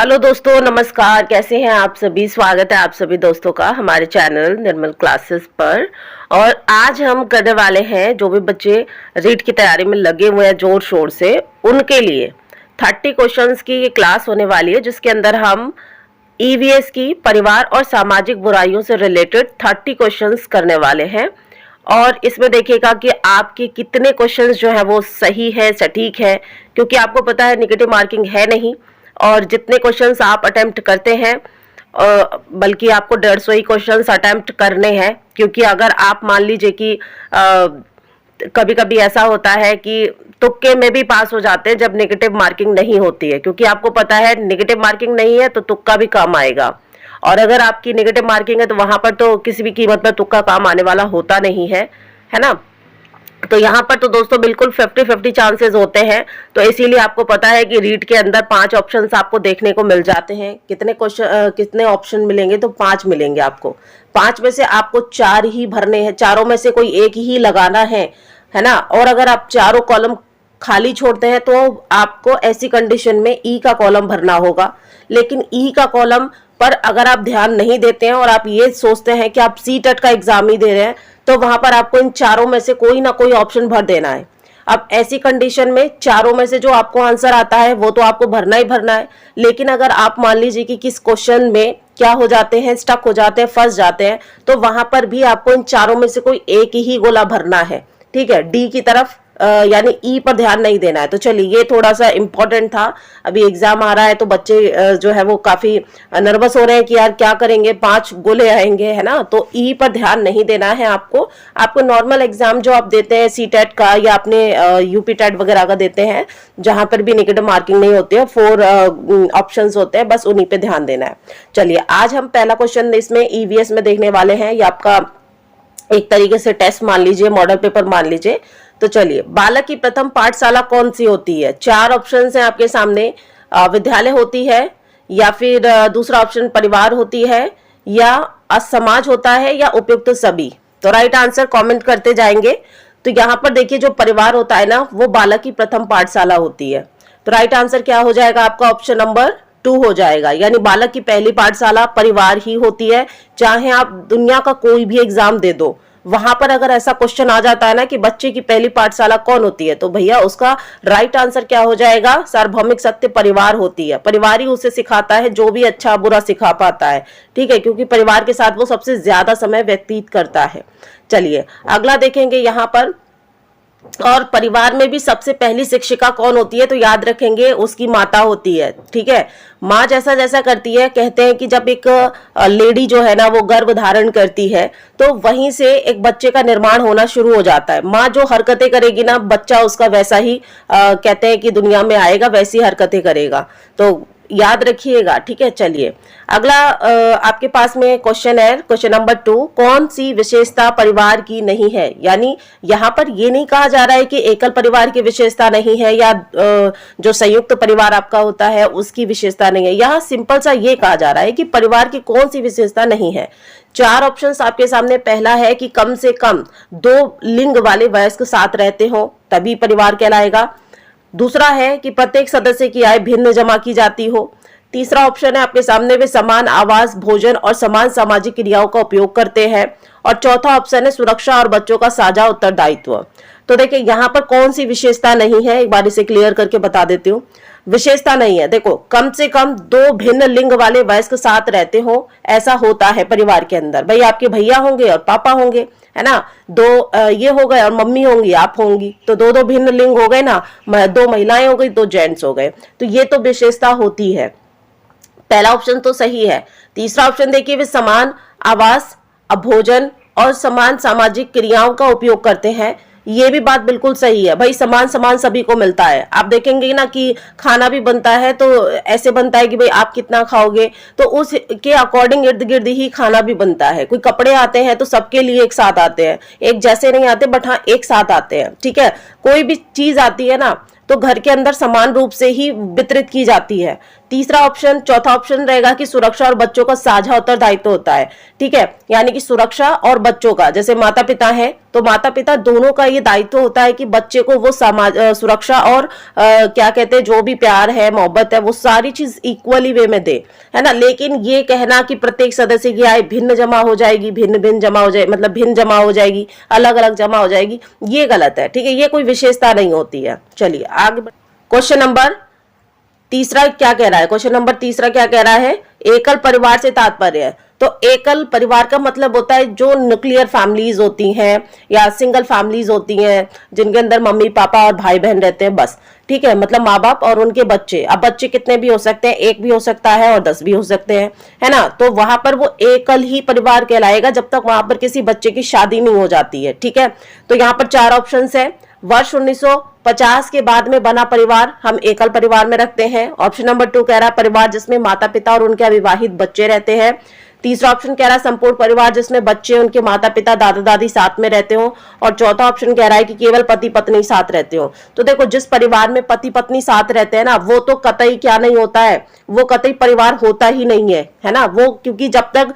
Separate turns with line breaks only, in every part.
Hello दोस्तों, नमस्कार। कैसे हैं आप सभी? स्वागत है आप सभी दोस्तों का हमारे चैनल निर्मल क्लासेस पर। और आज हम करने वाले हैं, जो भी बच्चे रीट की तैयारी में लगे हुए हैं जोर शोर से, उनके लिए 30 क्वेश्चंस की ये क्लास होने वाली है, जिसके अंदर हम ईवीएस की परिवार और सामाजिक बुराइयों से रिलेटेड 30 क्वेश्चंस करने वाले हैं। और इसमें देखिएगा कि आपके कितने क्वेश्चंस जो है वो सही है, सटीक है, क्योंकि आपको पता है नेगेटिव मार्किंग है नहीं। और जितने क्वेश्चंस आप अटेम्प्ट करते हैं, बल्कि आपको 150 ही क्वेश्चंस अटेम्प्ट करने हैं, क्योंकि अगर आप मान लीजिए कि कभी कभी ऐसा होता है कि तुक्के में भी पास हो जाते हैं जब नेगेटिव मार्किंग नहीं होती है, क्योंकि आपको पता है नेगेटिव मार्किंग नहीं है तो तुक्का भी काम आएगा। और अगर आपकी नेगेटिव मार्किंग है तो वहां पर तो किसी भी कीमत पर तुक्का काम आने वाला होता नहीं है ना। तो यहाँ पर तो दोस्तों बिल्कुल 50-50 चांसेस होते हैं। तो इसीलिए आपको पता है कि रीट के अंदर 5 ऑप्शंस आपको देखने को मिल जाते हैं। कितने ऑप्शन मिलेंगे? तो 5 मिलेंगे आपको। 5 में से आपको 4 ही भरने हैं, चारों में से कोई एक ही लगाना है ना। और अगर आप चारों कॉलम खाली छोड़ते हैं तो आपको ऐसी कंडीशन में ई का कॉलम भरना होगा। लेकिन ई का कॉलम पर अगर आप ध्यान नहीं देते हैं और आप ये सोचते हैं कि आप सी टेट का एग्जाम ही दे रहे हैं, तो वहां पर आपको इन चारों में से कोई ना कोई ऑप्शन भर देना है। अब ऐसी कंडीशन में चारों में से जो आपको आंसर आता है वो तो आपको भरना ही भरना है। लेकिन अगर आप मान लीजिए कि किस क्वेश्चन में क्या हो जाते हैं, स्टक हो जाते हैं, फंस जाते हैं, तो वहां पर भी आपको इन चारों में से कोई एक ही गोला भरना है। ठीक है, डी की तरफ यानी ई पर ध्यान नहीं देना है। तो चलिए, ये थोड़ा सा इंपॉर्टेंट था। अभी एग्जाम आ रहा है तो बच्चे जो है वो काफी नर्वस हो रहे हैं कि यार क्या करेंगे, 5 गोले आएंगे, है ना। तो ई पर ध्यान नहीं देना है आपको नॉर्मल एग्जाम जो आप देते हैं सी टेट का या अपने यूपी टेट वगैरह का देते हैं, जहां पर भी नेगेटिव मार्किंग नहीं होती है, 4 ऑप्शंस होते हैं, बस उन्हीं पे ध्यान देना है। चलिए, आज हम पहला क्वेश्चन इसमें ईवीएस में देखने वाले हैं। ये आपका एक तरीके से टेस्ट मान लीजिए, मॉडल पेपर मान लीजिए। तो चलिए, बालक की प्रथम पाठशाला कौन सी होती है? 4 ऑप्शंस हैं आपके सामने। विद्यालय होती है, या फिर दूसरा ऑप्शन परिवार होती है, या समाज होता है, या उपयुक्त सभी। तो राइट आंसर कमेंट करते जाएंगे। तो यहाँ पर देखिए, जो परिवार होता है ना, वो बालक की प्रथम पाठशाला होती है। तो राइट आंसर क्या हो जाएगा आपका? ऑप्शन नंबर 2 हो जाएगा। यानी बालक की पहली पाठशाला परिवार ही होती है। चाहे आप दुनिया का कोई भी एग्जाम दे दो, वहां पर अगर ऐसा क्वेश्चन आ जाता है ना कि बच्चे की पहली पाठशाला कौन होती है, तो भैया उसका राइट आंसर क्या हो जाएगा? सार्वभौमिक सत्य परिवार होती है। परिवार ही उसे सिखाता है जो भी अच्छा बुरा सिखा पाता है। ठीक है, क्योंकि परिवार के साथ वो सबसे ज्यादा समय व्यतीत करता है। चलिए, अगला देखेंगे यहाँ पर। और परिवार में भी सबसे पहली शिक्षिका कौन होती है? तो याद रखेंगे, उसकी माता होती है। ठीक है, माँ जैसा जैसा करती है, कहते हैं कि जब एक लेडी जो है ना वो गर्भ धारण करती है, तो वहीं से एक बच्चे का निर्माण होना शुरू हो जाता है। माँ जो हरकतें करेगी ना, बच्चा उसका वैसा ही कहते हैं कि दुनिया में आएगा, वैसी हरकतें करेगा। तो याद रखिएगा। ठीक है, चलिए अगला आपके पास में क्वेश्चन है, क्वेश्चन नंबर 2। कौन सी विशेषता परिवार की नहीं है? यानी यहाँ पर ये नहीं कहा जा रहा है कि एकल परिवार की विशेषता नहीं है, या जो संयुक्त परिवार आपका होता है उसकी विशेषता नहीं है। यहाँ सिंपल सा ये कहा जा रहा है कि परिवार की कौन सी विशेषता नहीं है। 4 ऑप्शंस आपके सामने। पहला है कि कम से कम 2 लिंग वाले वयस्क साथ रहते हो, तभी परिवार कहलाएगा। दूसरा है कि प्रत्येक सदस्य की आय भिन्न जमा की जाती हो। तीसरा ऑप्शन है आपके सामने, वे समान आवास, भोजन और समान सामाजिक क्रियाओं का उपयोग करते हैं। और चौथा ऑप्शन है सुरक्षा और बच्चों का साझा उत्तरदायित्व। तो देखिए, यहाँ पर कौन सी विशेषता नहीं है, एक बार इसे क्लियर करके बता देती हूँ। विशेषता नहीं है, देखो, कम से कम 2 भिन्न लिंग वाले वयस्क साथ रहते हो, ऐसा होता है परिवार के अंदर। भाई आपके भैया होंगे और पापा होंगे, है ना। 2 ये हो गए, और मम्मी होंगी, आप होंगी, तो 2 भिन्न लिंग हो गए ना। 2 महिलाएं हो गई, 2 जेंट्स हो गए। तो ये तो विशेषता होती है। पहला ऑप्शन तो सही है। तीसरा ऑप्शन देखिए, वे समान आवास, भोजन और समान सामाजिक क्रियाओं का उपयोग करते हैं। ये भी बात बिल्कुल सही है। भाई समान समान सभी को मिलता है। आप देखेंगे ना कि खाना भी बनता है तो ऐसे बनता है कि भाई आप कितना खाओगे, तो उसके अकॉर्डिंग इर्द गिर्द ही खाना भी बनता है। कोई कपड़े आते हैं तो सबके लिए एक साथ आते हैं, एक जैसे नहीं आते, बट हाँ एक साथ आते हैं। ठीक है, कोई भी चीज आती है ना तो घर के अंदर समान रूप से ही वितरित की जाती है। चौथा ऑप्शन रहेगा कि सुरक्षा और बच्चों का साझा उत्तरदायित्व होता है। ठीक है, यानी कि सुरक्षा और बच्चों का, जैसे माता पिता हैं तो माता पिता दोनों का ये दायित्व होता है कि बच्चे को वो समाज सुरक्षा और क्या कहते हैं जो भी प्यार है मोहब्बत है वो सारी चीज इक्वली वे में दे, है ना। लेकिन ये कहना कि प्रत्येक सदस्य की आय भिन्न जमा हो जाएगी, भिन्न भिन्न जमा हो जाए, मतलब भिन्न जमा हो जाएगी, अलग अलग जमा हो जाएगी, ये गलत है, ठीक है। ये कोई विशेषता नहीं होती है। चलिए आगे क्वेश्चन नंबर तीसरा क्या कह रहा है, क्वेश्चन नंबर तीसरा क्या कह रहा है, एकल परिवार से तात्पर्य है। तो एकल परिवार का मतलब होता है जो न्यूक्लियर फैमिलीज होती हैं या सिंगल फैमिलीज होती हैं जिनके अंदर मम्मी पापा और भाई बहन रहते हैं, बस, ठीक है। मतलब माँ बाप और उनके बच्चे, अब बच्चे कितने भी हो सकते हैं, एक भी हो सकता है और 10 भी हो सकते हैं, है ना। तो वहां पर वो एकल ही परिवार कहलाएगा जब तक वहां पर किसी बच्चे की शादी नहीं हो जाती है, ठीक है। तो यहाँ पर 4 ऑप्शन है। वर्ष 1950 के बाद में बना परिवार हम एकल परिवार में रखते हैं। ऑप्शन नंबर 2 कह रहा है परिवार जिसमें माता पिता और उनके अविवाहित बच्चे रहते हैं। तीसरा ऑप्शन कह रहा है संपूर्ण परिवार जिसमें बच्चे, उनके माता पिता, दादा दादी साथ में रहते हो। और चौथा ऑप्शन कह रहा है कि केवल पति पत्नी साथ रहते हो। तो देखो जिस परिवार में पति पत्नी साथ रहते हैं ना, वो तो कतई क्या नहीं होता है, वो कतई परिवार होता ही नहीं है ना। वो क्योंकि जब तक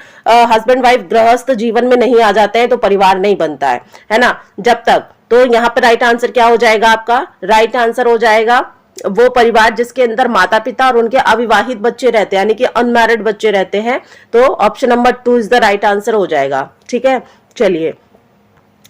हस्बैंड वाइफ गृहस्थ जीवन में नहीं आ जाते हैं तो परिवार नहीं बनता है ना, जब तक। तो यहाँ पे राइट आंसर क्या हो जाएगा आपका, राइट आंसर हो जाएगा वो परिवार जिसके अंदर माता पिता और उनके अविवाहित बच्चे रहते हैं, यानी कि अनमैरिड बच्चे रहते हैं। तो option number 2 is the right answer हो जाएगा, ठीक है। चलिए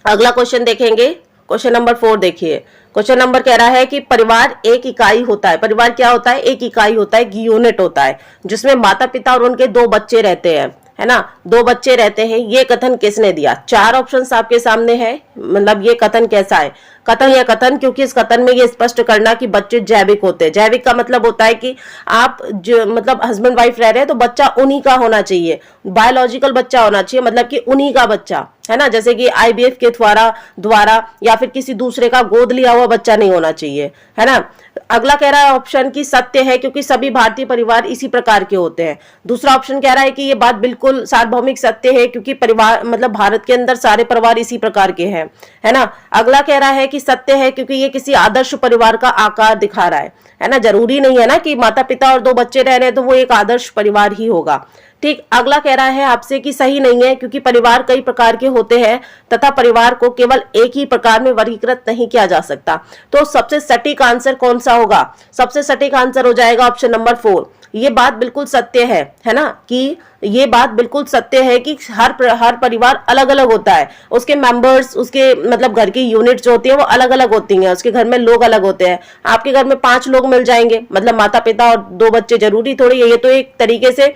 अगला क्वेश्चन देखेंगे, क्वेश्चन नंबर 4 देखिए। क्वेश्चन नंबर कह रहा है कि परिवार एक इकाई होता है। परिवार क्या होता है, एक इकाई होता है, यूनिट होता है, जिसमें माता पिता और उनके 2 बच्चे रहते हैं, है ना, 2 बच्चे रहते हैं। ये कथन किसने दिया, 4 ऑप्शंस आपके सामने है। मतलब ये कथन कैसा है, कथन या कथन, क्योंकि इस कथन में ये स्पष्ट करना कि बच्चे जैविक होते हैं। जैविक का मतलब होता है कि आप जो मतलब हस्बैंड वाइफ रह रहे हैं तो बच्चा उन्हीं का होना चाहिए, बायोलॉजिकल बच्चा होना चाहिए, मतलब कि उन्हीं का बच्चा, है ना। जैसे कि आईवीएफ के द्वारा या फिर किसी दूसरे का गोद लिया हुआ बच्चा नहीं होना चाहिए, है ना। अगला कह रहा है ऑप्शन की सत्य है क्योंकि सभी भारतीय परिवार इसी प्रकार के होते हैं। दूसरा ऑप्शन कह रहा है कि ये बात बिल्कुल सार्वभौमिक सत्य है क्योंकि परिवार मतलब भारत के अंदर सारे परिवार इसी प्रकार के हैं, है ना। अगला कह रहा है कि सत्य है क्योंकि ये किसी आदर्श परिवार का आकार दिखा रहा है ना। जरूरी नहीं है ना कि माता पिता और 2 बच्चे रह रहे हैं तो वो एक आदर्श परिवार ही होगा, ठीक। अगला कह रहा है आपसे कि सही नहीं है क्योंकि परिवार कई प्रकार के होते हैं तथा परिवार को केवल एक ही प्रकार में वर्गीकृत नहीं किया जा सकता। तो सबसे सटीक आंसर कौन सा होगा, सबसे सटीक आंसर हो जाएगा ऑप्शन नंबर 4। ये बात बिल्कुल सत्य है ना, कि ये बात बिल्कुल सत्य है कि हर परिवार अलग अलग होता है, उसके मेंबर्स, उसके मतलब घर की यूनिट जो होती है वो अलग अलग होती हैं, उसके घर में लोग अलग होते हैं। आपके घर में 5 लोग मिल जाएंगे, मतलब माता पिता और 2 बच्चे, जरूरी थोड़ी है। ये तो एक तरीके से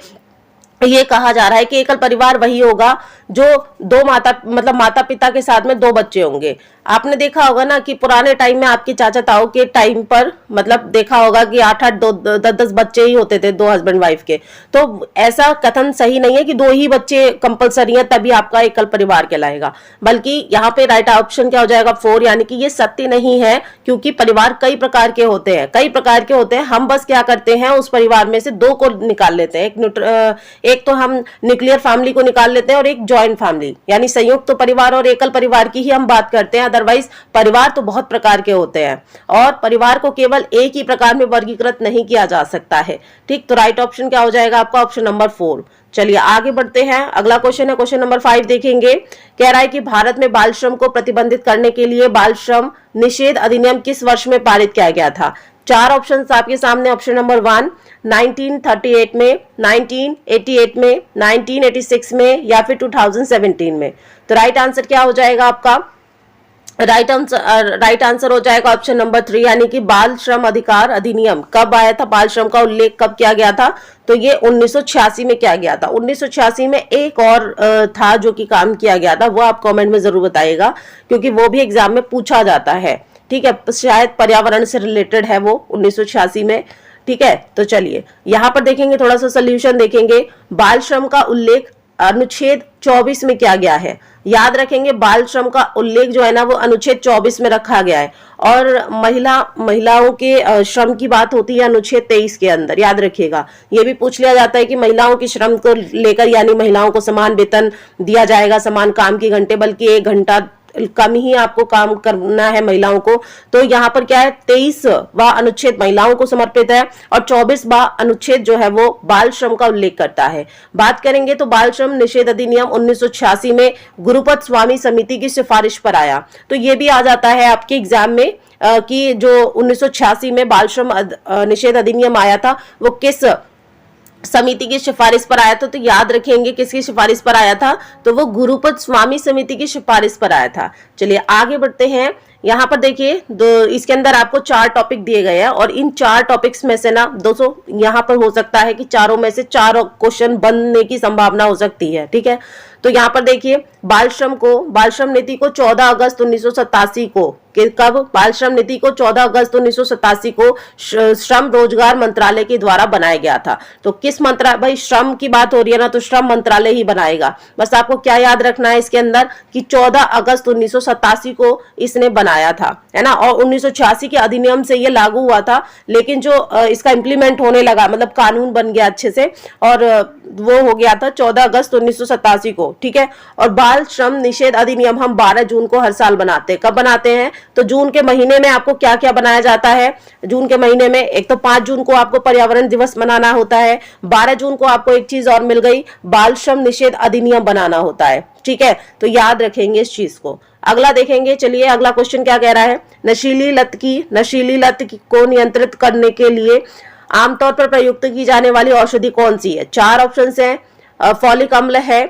ये कहा जा रहा है कि एकल परिवार वही होगा जो 2 माता पिता के साथ में 2 बच्चे होंगे। आपने देखा होगा ना कि पुराने टाइम में आपके चाचा ताऊ के टाइम पर मतलब देखा होगा कि 8-8 10-10 बच्चे ही होते थे 2 हस्बैंड वाइफ के। तो ऐसा कथन सही नहीं है कि 2 ही बच्चे कंपलसरी है तभी आपका एकल परिवार कहलाएगा, बल्कि यहाँ पे राइट ऑप्शन क्या हो जाएगा 4, यानी कि ये सत्य नहीं है क्योंकि परिवार कई प्रकार के होते हैं, कई प्रकार के होते हैं। हम बस क्या करते हैं उस परिवार में से 2 को निकाल लेते हैं, एक तो हम न्यूक्लियर फैमिली को निकाल लेते हैं और एक जॉइंट फैमिली, यानी संयुक्त परिवार और एकल परिवार की ही हम बात करते हैं। अदरवाइज परिवार तो बहुत प्रकार के होते हैं और परिवार को केवल एक ही प्रकार में वर्गीकृत नहीं किया जा सकता है, ठीक। तो राइट ऑप्शन क्या हो जाएगा आपका ऑप्शन नंबर 4। चलिए आगे बढ़ते हैं, अगला क्वेश्चन है क्वेश्चन नंबर 5 देखेंगे। कह रहा है कि भारत में बाल श्रम को प्रतिबंधित करने के लिए बाल श्रम निषेध अधिनियम किस वर्ष में पारित किया गया था। 4 ऑप्शन आपके सामने। ऑप्शन नंबर 1 1938 में, 1988 में, 1986 में या फिर 2017 में। तो राइट आंसर क्या हो जाएगा आपका, राइट आंसर हो जाएगा ऑप्शन नंबर 3, यानी कि बाल श्रम अधिकार अधिनियम कब आया था, बाल श्रम का उल्लेख कब किया गया था। तो ये 1986 में किया गया था। 1986 में एक और था जो कि काम किया गया था, वो आप कमेंट में जरूर बताइएगा क्योंकि वो भी एग्जाम में पूछा जाता है, ठीक है। शायद पर्यावरण से रिलेटेड है वो 1986 में, ठीक है। तो चलिए यहाँ पर देखेंगे, थोड़ा सा सोल्यूशन देखेंगे। बाल श्रम का उल्लेख अनुच्छेद 24 में किया गया है। याद रखेंगे बाल श्रम का उल्लेख जो है ना वो अनुच्छेद 24 में रखा गया है और महिलाओं के श्रम की बात होती है अनुच्छेद 23 के अंदर। याद रखिएगा, ये भी पूछ लिया जाता है कि महिलाओं के श्रम को लेकर, यानी महिलाओं को समान वेतन दिया जाएगा, समान काम के घंटे, बल्कि 1 घंटा कम ही आपको काम करना है महिलाओं को। तो यहाँ पर क्या है, 23वां अनुच्छेद महिलाओं को समर्पित है और 24वां अनुच्छेद जो है वो बाल श्रम का उल्लेख करता है। बात करेंगे तो बाल श्रम निषेध अधिनियम 1986 में गुरुपद स्वामी समिति की सिफारिश पर आया। तो ये भी आ जाता है आपके एग्जाम में कि जो 1986 में बाल श्रम निषेध अधिनियम आया था वो किस समिति की सिफारिश पर आया था। तो याद रखेंगे किसकी सिफारिश पर आया था, तो वो गुरुपद स्वामी समिति की सिफारिश पर आया था। चलिए आगे बढ़ते हैं। यहाँ पर देखिए इसके अंदर आपको 4 टॉपिक दिए गए हैं और इन 4 टॉपिक्स में से ना दोस्तों यहाँ पर हो सकता है कि चारों में से 4 क्वेश्चन बनने की संभावना हो सकती है। ठीक है, तो यहाँ पर देखिए बाल श्रम नीति को 14 अगस्त 1987 को कब बाल श्रम नीति को 14 अगस्त 1987 को श्रम रोजगार मंत्रालय के द्वारा बनाया गया था। तो किस मंत्रालय, भाई श्रम की बात हो रही है ना तो श्रम मंत्रालय ही बनाएगा। बस आपको क्या याद रखना है इसके अंदर कि 14 अगस्त 1987 को इसने बनाया था, है ना। और 1986 के अधिनियम से ये लागू हुआ था, लेकिन जो इसका इंप्लीमेंट होने लगा, मतलब कानून बन गया अच्छे से, और वो हो गया था 14 अगस्त 1987 को। ठीक है, और बाल श्रम निषेध अधिनियम हम 12 जून को हर साल बनाते हैं। कब बनाते हैं, तो जून के महीने में आपको क्या क्या बनाया जाता है। जून के महीने में एक तो 5 जून को आपको पर्यावरण दिवस मनाना होता है, 12 जून को आपको एक चीज और मिल गई, बाल श्रम निषेध अधिनियम बनाना होता है। ठीक है, तो याद रखेंगे इस चीज को। अगला देखेंगे, चलिए अगला क्वेश्चन क्या कह रहा है। नशीली लत को नियंत्रित करने के लिए आमतौर पर प्रयुक्त की जाने वाली औषधि कौन सी है। 4 ऑप्शन है, फॉलिक अम्ल है,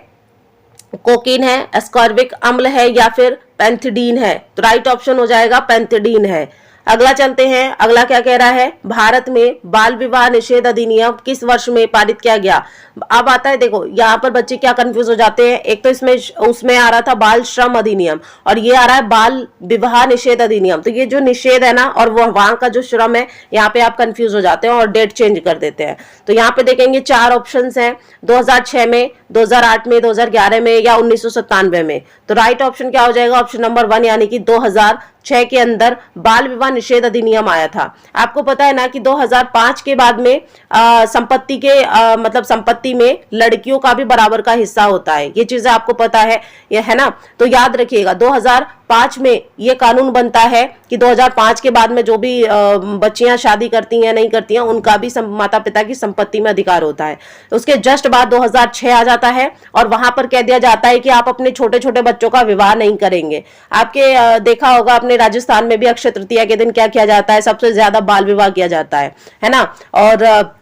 कोकीन है, एस्कॉर्बिक अम्ल है या फिर पेंथिडीन है। तो राइट ऑप्शन हो जाएगा पेंथिडीन है। अगला चलते हैं, अगला क्या कह रहा है, भारत में बाल विवाह निषेध अधिनियम किस वर्ष में पारित किया गया। अब आता है, देखो यहाँ पर बच्चे क्या कंफ्यूज हो जाते हैं, एक तो इसमें उसमें आ रहा था बाल श्रम अधिनियम और ये आ रहा है बाल विवाह निषेध अधिनियम। तो ये जो निषेध है ना और वो वहां का जो श्रम है, यहाँ पे आप कंफ्यूज हो जाते हैं और डेट चेंज कर देते हैं। तो यहाँ पे देखेंगे 4 ऑप्शन है, 2006 में, 2008 में, 2011 में या 1997 में। तो राइट ऑप्शन क्या हो जाएगा, ऑप्शन नंबर 1 यानी कि 2006 के अंदर बाल विवाह निषेध अधिनियम आया था। आपको पता है ना कि 2005 के बाद में संपत्ति के मतलब संपत्ति में लड़कियों का भी बराबर का हिस्सा होता है। ये चीजें आपको पता है, ये है ना। तो याद रखिएगा 2005 में ये कानून बनता है कि 2005 के बाद में जो भी बच्चियां शादी करती हैं नहीं करती हैं उनका भी माता पिता की संपत्ति में अधिकार होता है। उसके जस्ट बाद 2006 आ जाता है और वहां पर कह दिया जाता है कि आप अपने छोटे छोटे बच्चों का विवाह नहीं करेंगे। आपके देखा होगा अपने राजस्थान में भी अक्षय तृतीया के दिन क्या किया जाता है, सबसे ज्यादा बाल विवाह किया जाता है ना। और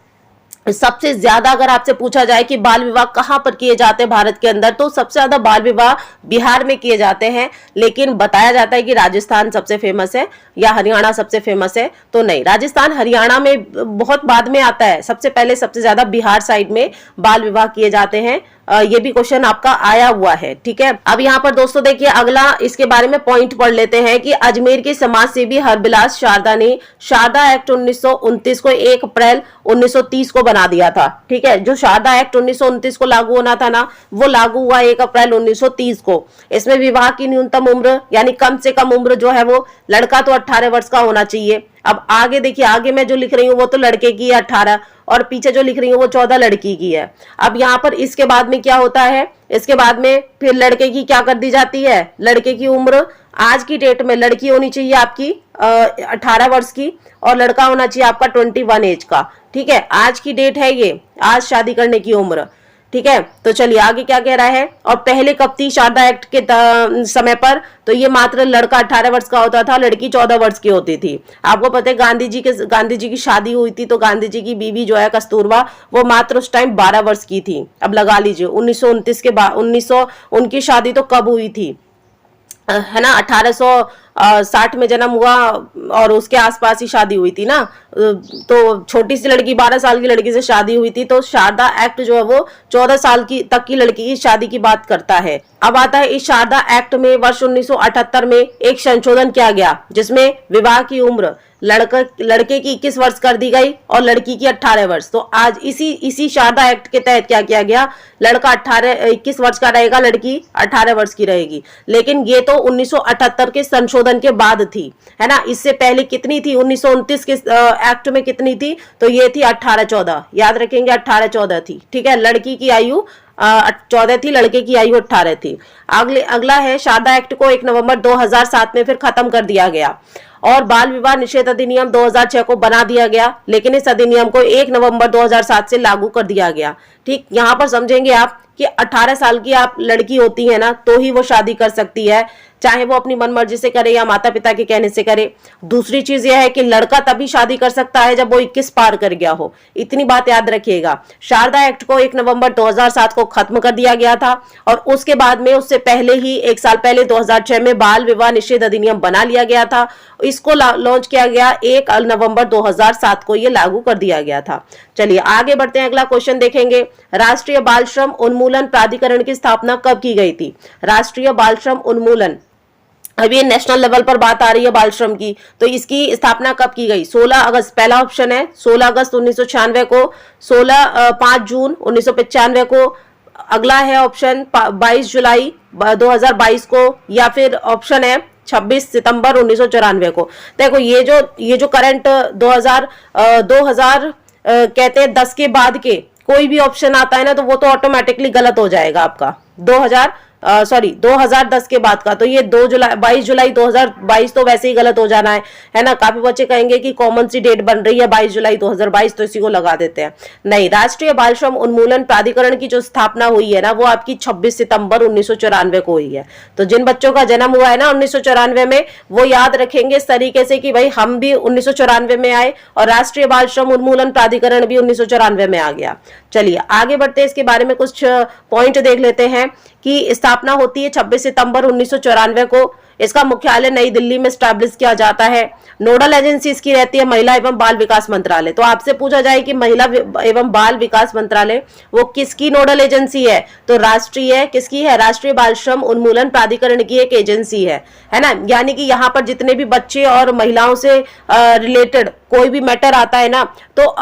सबसे ज्यादा अगर आपसे पूछा जाए कि बाल विवाह कहां पर किए जाते हैं भारत के अंदर, तो सबसे ज्यादा बाल विवाह बिहार में किए जाते हैं, लेकिन बताया जाता है कि राजस्थान सबसे फेमस है या हरियाणा सबसे फेमस है। तो नहीं, राजस्थान हरियाणा में बहुत बाद में आता है, सबसे पहले सबसे ज्यादा बिहार साइड में बाल विवाह किए जाते हैं। ये भी क्वेश्चन आपका आया हुआ है। ठीक है, अब यहाँ पर दोस्तों देखिए अगला इसके बारे में पॉइंट पढ़ लेते हैं कि अजमेर के समाज सेवी हरबिलास शारदा ने शारदा एक्ट 1929 को 1 अप्रैल 1930 को बना दिया था। ठीक है, जो शारदा एक्ट 1929 को लागू होना था ना, वो लागू हुआ 1 अप्रैल 1930 को। इसमें विवाह की न्यूनतम उम्र यानी कम से कम उम्र जो है वो लड़का तो 18 वर्ष का होना चाहिए। अब आगे देखिए, आगे मैं जो लिख रही हूँ वो तो लड़के की है 18 और पीछे जो लिख रही हूँ वो 14 लड़की की है। अब यहाँ पर इसके बाद में क्या होता है, इसके बाद में फिर लड़के की क्या कर दी जाती है, लड़के की उम्र आज की डेट में लड़की होनी चाहिए आपकी 18 वर्ष की और लड़का होना चाहिए आपका 21 एज का। ठीक है, आज की डेट है ये, आज शादी करने की उम्र। ठीक है, तो चलिए आगे क्या कह रहा है। और पहले कब थी शारदा एक्ट के समय पर, तो ये मात्र लड़का 18 वर्ष का होता था, लड़की 14 वर्ष की होती थी। आपको पता है गांधी जी की शादी हुई थी तो गांधी जी की बीवी जो है कस्तूरबा, वो मात्र उस टाइम 12 वर्ष की थी। अब लगा लीजिए 1929 के बाद 1900 उनकी शादी तो कब हुई थी, है ना, 1860 में जन्म हुआ और उसके आसपास ही शादी हुई थी ना। तो छोटी सी लड़की 12 साल की लड़की से शादी हुई थी। तो शारदा एक्ट जो है वो 14 साल की तक की लड़की की शादी की बात करता है। अब आता है इस शारदा एक्ट में वर्ष 1978 में एक संशोधन किया गया जिसमें विवाह की उम्र लड़के की 21 वर्ष कर दी गई और लड़की की 18 वर्ष। तो आज इसी शारदा एक्ट के तहत क्या किया गया, लड़का 21 वर्ष का रहेगा, लड़की 18 वर्ष की रहेगी। लेकिन ये तो 1978 के संशोधन के बाद थी, है ना। इससे पहले कितनी थी, 1929 के एक्ट में कितनी थी, तो ये थी 18-14, याद रखेंगे 18-14 थी। ठीक है, लड़की की आयु 14 थी, लड़के की आयु 18 थी। अगला है शारदा एक्ट को 1 नवंबर 2007 में फिर खत्म कर दिया गया और बाल विवाह निषेध अधिनियम 2006 को बना दिया गया, लेकिन इस अधिनियम को 1 नवंबर 2007 से लागू कर दिया गया। ठीक, यहाँ पर समझेंगे आप कि 18 साल की आप लड़की होती है ना तो ही वो शादी कर सकती है, चाहे वो अपनी मन मर्जी से करे या माता पिता के कहने से करे। दूसरी चीज यह है कि लड़का तभी शादी कर सकता है जब वो 21 पार कर गया हो। इतनी बात याद रखिएगा। शारदा एक्ट को 1 नवंबर 2007 को खत्म कर दिया गया था और उसके बाद में उससे पहले ही 1 साल पहले 2006 में बाल विवाह निषेध अधिनियम बना लिया गया था। इसको लॉन्च किया गया 1 नवंबर 2007 को, ये लागू कर दिया गया था। चलिए आगे बढ़ते हैं, अगला क्वेश्चन देखेंगे। राष्ट्रीय बाल श्रम उन्मूलन प्राधिकरण की स्थापना कब की गई थी? राष्ट्रीय बाल श्रम उन्मूलन, अब ये नेशनल लेवल पर बात आ रही है बाल श्रम की, तो इसकी स्थापना कब की गई? 16 अगस्त, पहला ऑप्शन है 16 अगस्त 1996 को, 5 जून 1995 को, अगला है ऑप्शन 22 जुलाई 2022 को, या फिर ऑप्शन है 26 सितंबर 1994 को। देखो ये जो करंट 2000 कहते हैं 10 के बाद के कोई भी ऑप्शन आता है ना तो वो तो ऑटोमेटिकली गलत हो जाएगा आपका। 2010 के बाद का, तो ये 22 जुलाई 2022 तो वैसे ही गलत हो जाना है ना। काफी बच्चे कहेंगे कि कॉमन सी डेट बन रही है 22 जुलाई 2022, तो इसी को लगा देते हैं। नहीं, राष्ट्रीय बाल श्रम उन्मूलन प्राधिकरण की जो स्थापना हुई है ना वो आपकी 26 सितंबर 1994 को हुई है। तो जिन बच्चों का जन्म हुआ है ना 1994 में, वो याद रखेंगे इस तरीके से कि भाई हम भी 1994 में आए और राष्ट्रीय बाल श्रम उन्मूलन प्राधिकरण भी 1994 में आ गया। चलिए आगे बढ़ते हैं, इसके बारे में कुछ पॉइंट देख लेते हैं कि स्थापना होती है 26 सितंबर 1994 को। इसका मुख्यालय नई दिल्ली में स्टैब्लिश किया जाता है। नोडल एजेंसी इसकी रहती है महिला एवं बाल विकास मंत्रालय। तो आपसे पूछा जाए कि महिला एवं बाल विकास मंत्रालय वो किसकी नोडल एजेंसी है, तो राष्ट्रीय किसकी है? राष्ट्रीय बाल श्रम उन्मूलन प्राधिकरण की एक एजेंसी है ना। यानी कि यहाँ पर जितने भी बच्चे और महिलाओं से रिलेटेड कोई भी मैटर आता है ना, तो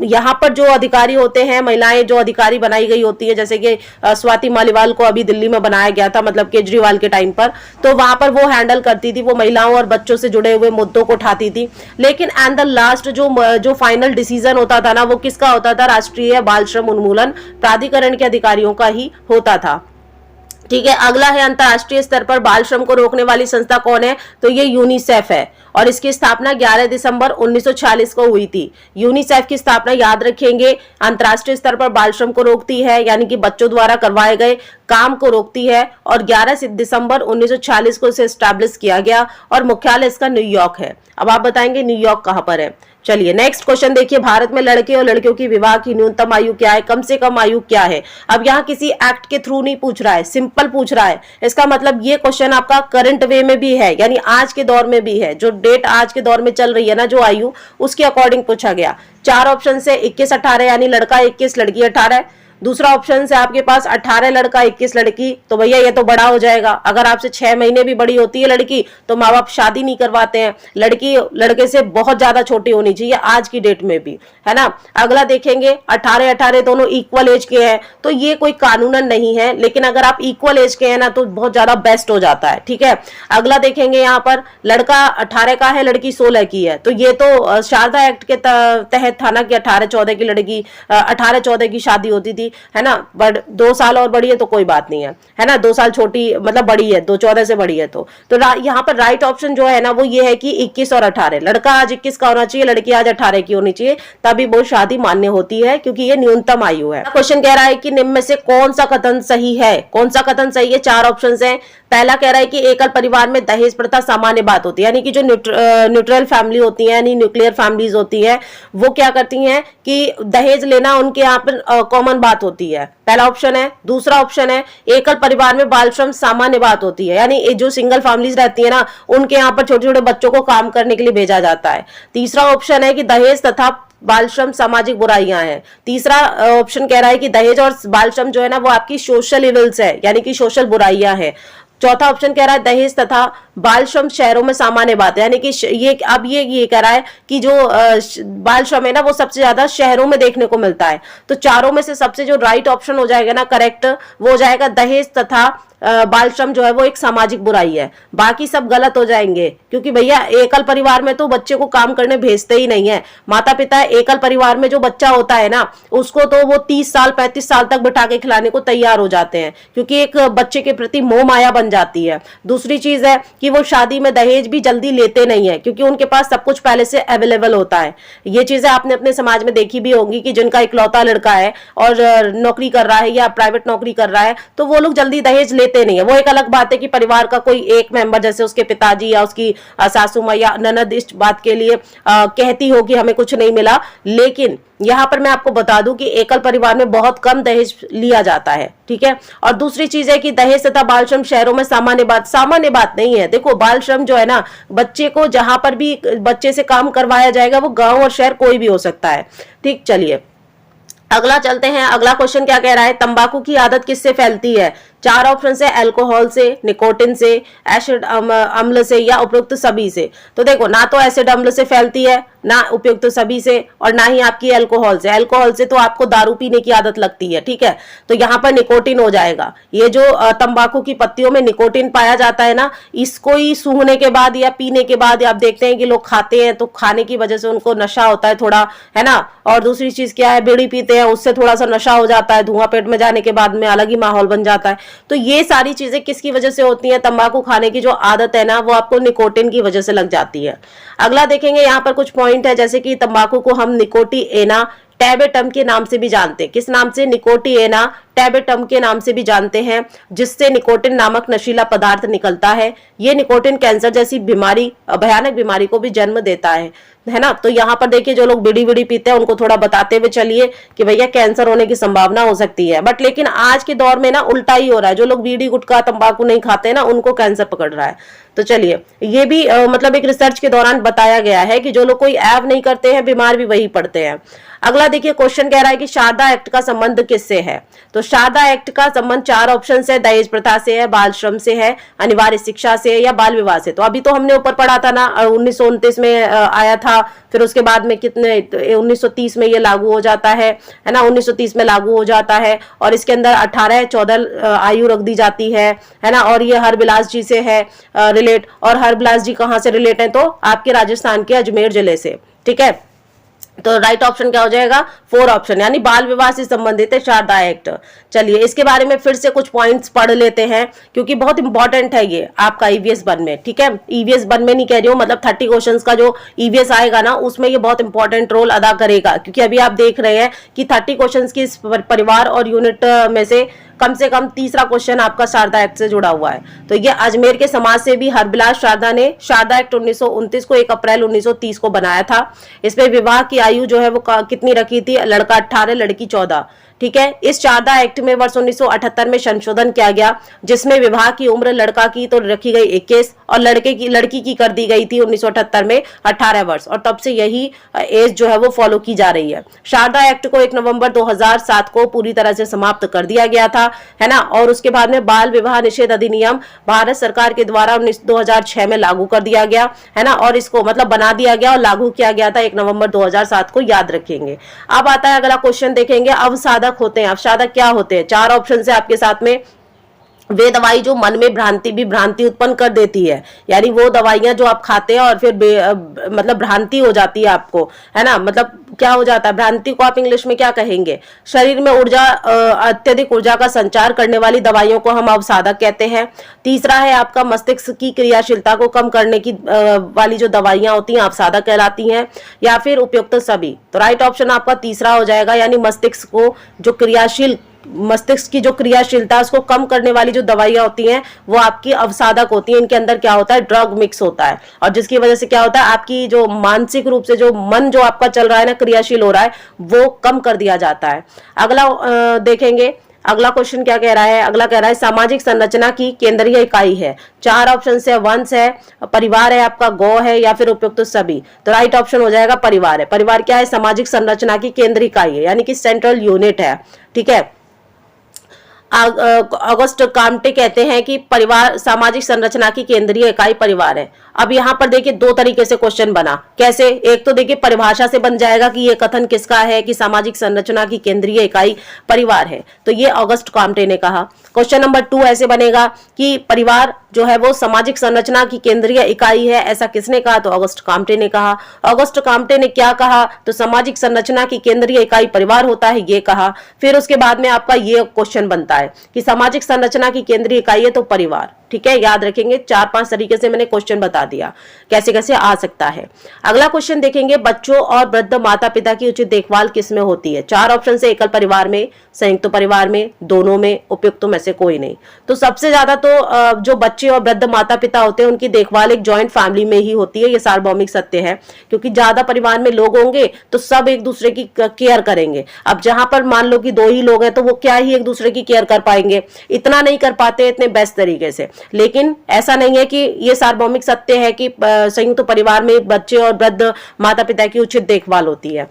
यहाँ पर जो अधिकारी होते हैं, महिलाएं जो अधिकारी बनाई गई होती है, जैसे कि स्वाति मालीवाल को अभी दिल्ली में बनाया गया था, मतलब केजरीवाल के टाइम पर, तो वहां पर वो हैंडल करती थी, वो महिलाओं और बच्चों से जुड़े हुए मुद्दों को उठाती थी। लेकिन एंड द लास्ट जो फाइनल डिसीजन होता था ना वो किसका होता था? राष्ट्रीय बाल श्रम उन्मूलन प्राधिकरण के अधिकारियों का ही होता था। ठीक है, अगला है अंतर्राष्ट्रीय स्तर पर बाल श्रम को रोकने वाली संस्था कौन है? तो ये यूनिसेफ है और इसकी स्थापना 11 दिसंबर 1946 को हुई थी। यूनिसेफ की स्थापना याद रखेंगे अंतर्राष्ट्रीय स्तर पर बाल श्रम को रोकती है, यानी कि बच्चों द्वारा करवाए गए काम को रोकती है, और 11 दिसंबर 1946 को इसे स्टैब्लिश किया गया और मुख्यालय इसका न्यूयॉर्क है। अब आप बताएंगे न्यूयॉर्क कहां पर है। चलिए नेक्स्ट क्वेश्चन देखिए, भारत में लड़के और लड़कियों की विवाह की न्यूनतम आयु क्या है, कम से कम आयु क्या है? अब यहाँ किसी एक्ट के थ्रू नहीं पूछ रहा है, सिंपल पूछ रहा है। इसका मतलब ये क्वेश्चन आपका करंट वे में भी है, यानी आज के दौर में भी है। जो डेट आज के दौर में चल रही है ना, जो आयु, उसके अकॉर्डिंग पूछा गया। 4 ऑप्शन से 21-18, यानी लड़का 21 लड़की 18। दूसरा ऑप्शन से आपके पास 18 लड़का 21 लड़की, तो भैया ये तो बड़ा हो जाएगा। अगर आपसे 6 महीने भी बड़ी होती है लड़की तो माँ बाप शादी नहीं करवाते हैं। लड़की लड़के से बहुत ज्यादा छोटी होनी चाहिए आज की डेट में भी, है ना। अगला देखेंगे 18-18 दोनों इक्वल एज के हैं, तो ये कोई कानूनन नहीं है, लेकिन अगर आप इक्वल एज के हैं ना तो बहुत ज्यादा बेस्ट हो जाता है। ठीक है, अगला देखेंगे यहाँ पर लड़का 18 का है, लड़की 16 की है, तो ये तो शारदा एक्ट के तहत था ना कि 18-14 की लड़की 18-14 की शादी होती थी, है ना। बट 2 साल और बड़ी है तो कोई बात नहीं है ना। 2 साल छोटी मतलब बड़ी है, 14 से बड़ी है, तो यहाँ पर राइट ऑप्शन जो है ना वो ये है कि 21 और 18। लड़का आज 21 का होना चाहिए, लड़की आज 18 की होनी चाहिए, तभी वो शादी मान्य होती है, क्योंकि ये न्यूनतम आयु है। क्वेश्चन कह रहा है कि निम्न में से कौन सा कथन सही है? कौन सा कथन सही है? 4 ऑप्शन है। पहला कह रहा है कि एकल परिवार में दहेज प्रथा सामान्य बात होती है, यानी कि जो न्यूट्रल फैमिली होती है, यानी न्यूक्लियर फैमिलीज होती है, वो क्या करती हैं कि दहेज लेना उनके यहाँ पर कॉमन बात होती है। पहला ऑप्शन है। दूसरा ऑप्शन है एकल परिवार में बाल श्रम सामान्य बात होती है, यानी जो सिंगल फैमिलीज रहती है ना उनके यहाँ पर छोटे छोटे बच्चों को काम करने के लिए भेजा जाता है। तीसरा ऑप्शन है कि दहेज तथा बाल श्रम सामाजिक बुराइयां हैं। तीसरा ऑप्शन कह रहा है कि दहेज और बाल श्रम जो है ना वो आपकी सोशल इविल्स है, यानी कि सोशल बुराइयां हैं। चौथा ऑप्शन कह रहा है दहेज तथा बाल श्रम शहरों में सामान्य बात है, यानी कि ये कह रहा है कि जो बाल श्रम है ना वो सबसे ज्यादा शहरों में देखने को मिलता है। तो चारों में से सबसे जो राइट ऑप्शन हो जाएगा ना करेक्ट, वो हो जाएगा दहेज तथा बाल श्रम जो है वो एक सामाजिक बुराई है, बाकी सब गलत हो जाएंगे। क्योंकि भैया एकल परिवार में तो बच्चे को काम करने भेजते ही नहीं है। माता पिता एकल परिवार में जो बच्चा होता है ना, उसको तो वो 30 साल 35 साल तक बिठा के खिलाने को तैयार हो जाते हैं, क्योंकि एक बच्चे के प्रति मोह माया बन जाती है। दूसरी चीज है कि वो शादी में दहेज भी जल्दी लेते नहीं है, क्योंकि उनके पास सब कुछ पहले से अवेलेबल होता है। ये चीजें आपने अपने समाज में देखी भी होंगी कि जिनका इकलौता लड़का है और नौकरी कर रहा है या प्राइवेट नौकरी कर रहा है, तो वो लोग जल्दी दहेज लेते नहीं है। वो एक अलग बात है कि परिवार का कोई एक मेंबर, जैसे उसके पिताजी या उसकी सासू माँ या ननद, इस बात के लिए कहती हो कि हमें कुछ नहीं मिला। लेकिन यहाँ पर मैं आपको बता दूं कि एकल परिवार में बहुत कम दहेज लिया जाता है, ठीक है। और दूसरी चीज है कि दहेज तथा बाल श्रम शहरों में सामान्य बात नहीं है। देखो, बाल श्रम जो है ना, बच्चे को जहां पर भी बच्चे से काम करवाया जाएगा, वो गांव और शहर कोई भी हो सकता है, ठीक। चलिए अगला चलते हैं। अगला क्वेश्चन क्या कह रहा है, तंबाकू की आदत किससे फैलती है? 4 ऑप्शन है, अल्कोहल से, निकोटिन से, एसिड अम्ल से या उपयुक्त सभी से। तो देखो, ना तो एसिड अम्ल से फैलती है, ना उपयुक्त सभी से, और ना ही आपकी अल्कोहल से। अल्कोहल से तो आपको दारू पीने की आदत लगती है, ठीक है, तो यहाँ पर निकोटिन हो जाएगा। ये जो तंबाकू की पत्तियों में निकोटिन पाया जाता है ना, इसको ही सूंघने के बाद या पीने के बाद आप देखते हैं कि लोग खाते हैं, तो खाने की वजह से उनको नशा होता है थोड़ा, है ना। और दूसरी चीज क्या है, बीड़ी पीते हैं, उससे थोड़ा सा नशा हो जाता है, धुआं पेट में जाने के बाद में अलग ही माहौल बन जाता है। तो ये सारी चीजें किसकी वजह से होती हैं? तंबाकू खाने की जो आदत है ना, वो आपको निकोटिन की वजह से लग जाती है। अगला देखेंगे, यहाँ पर कुछ पॉइंट है, जैसे कि तंबाकू को हम निकोटिएना टैबेटम के नाम से भी जानते हैं। किस नाम से? निकोटिएना टैबेटम के नाम से भी जानते हैं, जिससे निकोटिन नामक नशीला पदार्थ निकलता है। ये निकोटिन कैंसर जैसी बीमारी, भयानक बीमारी को भी जन्म देता है ना। तो यहाँ पर देखिए, जो लोग बीड़ी पीते हैं उनको थोड़ा बताते हुए चलिए कि भैया कैंसर होने की संभावना हो सकती है। बट लेकिन आज के दौर में ना उल्टा ही हो रहा है, जो लोग बीड़ी गुटखा तंबाकू नहीं खाते ना, उनको कैंसर पकड़ रहा है। तो चलिए, ये भी मतलब एक रिसर्च के दौरान बताया गया है कि जो लोग कोई ऐप नहीं करते हैं, बीमार भी वही पड़ते हैं। अगला देखिए, क्वेश्चन कह रहा है कि शारदा एक्ट का संबंध किससे है? तो शारदा एक्ट का संबंध 4 ऑप्शन है, दहेज प्रथा से है, बाल श्रम से है, अनिवार्य शिक्षा से या बाल विवाह से। तो अभी तो हमने ऊपर पढ़ा था ना, 1929 में आया था, फिर उसके बाद में कितने 1930 में ये लागू हो जाता है ना, 1930 में लागू हो जाता है। और इसके अंदर 18-14 आयु रख दी जाती है ना। और ये हरबिलास जी से है रिलेट, और हरबिलास जी कहाँ से रिलेट है? तो आपके राजस्थान के अजमेर जिले से, ठीक है। तो राइट ऑप्शन क्या हो जाएगा? 4 ऑप्शन, यानी बाल विवाह से संबंधित है शारदा एक्ट। चलिए इसके बारे में फिर से कुछ पॉइंट्स पढ़ लेते हैं, क्योंकि बहुत इंपॉर्टेंट है ये आपका ईवीएस 1 में, ठीक है। ईवीएस 1 में नहीं कह रही हूँ, मतलब 30 क्वेश्चंस का जो ईवीएस आएगा ना, उसमें ये बहुत इंपॉर्टेंट रोल अदा करेगा। क्योंकि अभी आप देख रहे हैं कि 30 क्वेश्चंस की परिवार और यूनिट में से कम तीसरा क्वेश्चन आपका शारदा एक्ट से जुड़ा हुआ है। तो ये अजमेर के समाज से भी हरबिलास शारदा ने शारदा एक्ट 1929 को 1 अप्रैल 1930 को बनाया था। इसमें विवाह की आयु जो है वो कितनी रखी थी? लड़का 18, लड़की 14, ठीक है। इस शारदा एक्ट में वर्ष 1978 में संशोधन किया गया, जिसमें विवाह की उम्र लड़का की तो रखी गई 21 और लड़की की कर दी गई थी 1978 में 18 वर्ष, और तब से यही एज जो है वो फॉलो की जा रही है। शारदा एक्ट को 1 नवंबर 2007 को पूरी तरह से समाप्त कर दिया गया था, है ना। और उसके बाद में बाल विवाह निषेध अधिनियम भारत सरकार के द्वारा 2006 में लागू कर दिया गया, है ना। और इसको मतलब बना दिया गया और लागू किया गया था 1 नवंबर 2007 को, याद रखेंगे। अब आता है अगला क्वेश्चन, देखेंगे अवसादक होते हैं। अवसादक क्या होते हैं? 4 ऑप्शन है आपके साथ में। वे दवाई जो मन में भ्रांति उत्पन्न कर देती है, यानी वो दवाइयां जो आप खाते हैं और फिर मतलब भ्रांति हो जाती है आपको, है ना। मतलब क्या हो जाता है भ्रांति को? आप इंग्लिश में क्या कहेंगे? शरीर में अत्यधिक ऊर्जा का संचार करने वाली दवाइयों को हम अवसादक कहते हैं। तीसरा है आपका मस्तिष्क की क्रियाशीलता को कम करने की वाली जो दवाइयां होती हैं अवसादक कहलाती हैं, या फिर उपयुक्त सभी। तो राइट ऑप्शन आपका तीसरा हो जाएगा, यानी मस्तिष्क की जो क्रियाशीलता उसको कम करने वाली जो दवाइयां होती हैं वो आपकी अवसादक होती हैं। इनके अंदर क्या होता है? ड्रग मिक्स होता है, और जिसकी वजह से क्या होता है, आपकी जो मानसिक रूप से जो मन जो आपका चल रहा है ना, क्रियाशील हो रहा है, वो कम कर दिया जाता है। अगला देखेंगे, अगला क्वेश्चन क्या कह रहा है? अगला कह रहा है सामाजिक संरचना की केंद्रीय इकाई है। 4 ऑप्शन है, वंश है, परिवार है आपका, गौ है, या फिर उपयुक्त सभी। तो राइट ऑप्शन हो जाएगा परिवार है। परिवार क्या है? सामाजिक संरचना की केंद्रीय इकाई है, यानी कि सेंट्रल यूनिट है, ठीक है। अगस्ट काम्टे कहते हैं कि परिवार सामाजिक संरचना की केंद्रीय इकाई परिवार है। अब यहाँ पर देखिए दो तरीके से क्वेश्चन बना। कैसे? एक तो देखिए परिभाषा से बन जाएगा कि ये कथन किसका है कि सामाजिक संरचना की केंद्रीय इकाई परिवार है, तो ये ऑगस्ट कॉम्टे ने कहा। क्वेश्चन नंबर 2 ऐसे बनेगा कि परिवार जो है वो सामाजिक संरचना की केंद्रीय इकाई है, ऐसा किसने कहा? तो ऑगस्ट कॉम्टे ने कहा। ऑगस्ट कॉम्टे ने क्या कहा? तो सामाजिक संरचना की केंद्रीय इकाई परिवार होता है, ये कहा। फिर उसके बाद में आपका ये क्वेश्चन बनता है कि सामाजिक संरचना की केंद्रीय इकाई है तो परिवार। ठीक है, याद रखेंगे। 4-5 तरीके से मैंने क्वेश्चन बता दिया कैसे कैसे आ सकता है। अगला क्वेश्चन देखेंगे, बच्चों और वृद्ध माता पिता की उचित देखभाल किसमें होती है? 4 ऑप्शन से एकल परिवार में, संयुक्त परिवार में, दोनों में, उपयुक्त में से कोई नहीं। तो सबसे ज्यादा तो जो बच्चे और वृद्ध माता पिता होते हैं उनकी देखभाल एक जॉइंट फैमिली में ही होती है, ये सार्वभौमिक सत्य है। क्योंकि ज्यादा परिवार में लोग होंगे तो सब एक दूसरे की केयर करेंगे। अब जहां पर मान लो कि 2 ही लोग हैं तो वो क्या ही एक दूसरे की केयर कर पाएंगे, इतना नहीं कर पाते इतने बेस्ट तरीके से। लेकिन ऐसा नहीं है कि ये सार्वभौमिक सत्य है कि संयुक्त परिवार में बच्चे और वृद्ध माता पिता की उचित देखभाल होती है।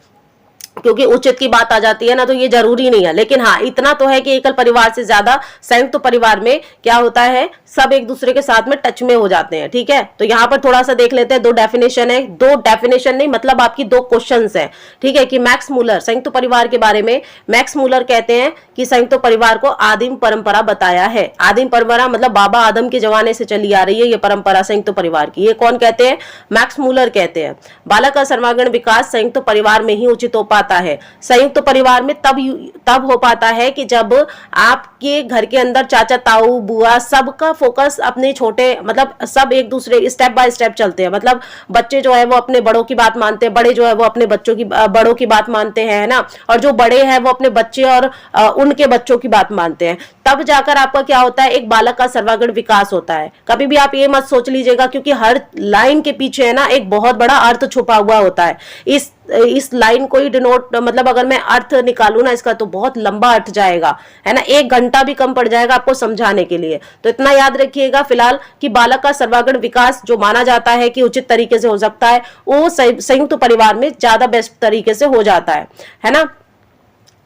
क्योंकि उचित की बात आ जाती है ना, तो ये जरूरी नहीं है। लेकिन हाँ, इतना तो है कि एकल परिवार से ज्यादा संयुक्त परिवार में क्या होता है, सब एक दूसरे के साथ में टच में हो जाते हैं। ठीक है, तो यहाँ पर थोड़ा सा देख लेते हैं। 2 डेफिनेशन है, 2 डेफिनेशन नहीं मतलब आपकी 2 क्वेश्चंस है। ठीक है, कि मैक्स मूलर संयुक्त परिवार के बारे में, मैक्स मूलर कहते हैं कि संयुक्त परिवार को आदिम परंपरा बताया है। आदिम परंपरा मतलब बाबा आदम के जमाने से चली आ रही है ये परंपरा संयुक्त परिवार की। ये कौन कहते हैं? मैक्स मूलर कहते हैं। बालक का सर्वांगीण विकास संयुक्त परिवार में ही उचित हो पाता है। संयुक्त परिवार में तब हो पाता है कि जब आपके घर के अंदर चाचा ताऊ बुआ सबका फोकस अपने छोटे मतलब सब एक दूसरे स्टेप बाय स्टेप चलते हैं। मतलब बच्चे जो है वो अपने बड़ों की बात मानते हैं, बड़े जो है वो अपने बड़ों की बात मानते हैं, है ना। और जो बड़े हैं वो अपने बच्चे और उनके बच्चों की बात मानते हैं। तब जाकर आपका क्या होता है, एक बालक का सर्वांगीण विकास होता है। कभी भी आप ये मत सोच लीजिएगा, क्योंकि हर लाइन के पीछे है ना एक बहुत बड़ा अर्थ छुपा हुआ होता है। इस लाइन को ही डिनोट मतलब अगर मैं अर्थ निकालू ना इसका तो बहुत लंबा अर्थ जाएगा, है ना। 1 घंटा भी कम पड़ जाएगा आपको समझाने के लिए। तो इतना याद रखिएगा फिलहाल कि बालक का सर्वांगीण विकास जो माना जाता है कि उचित तरीके से हो सकता है, वो संयुक्त परिवार में ज्यादा बेस्ट तरीके से हो जाता है ना।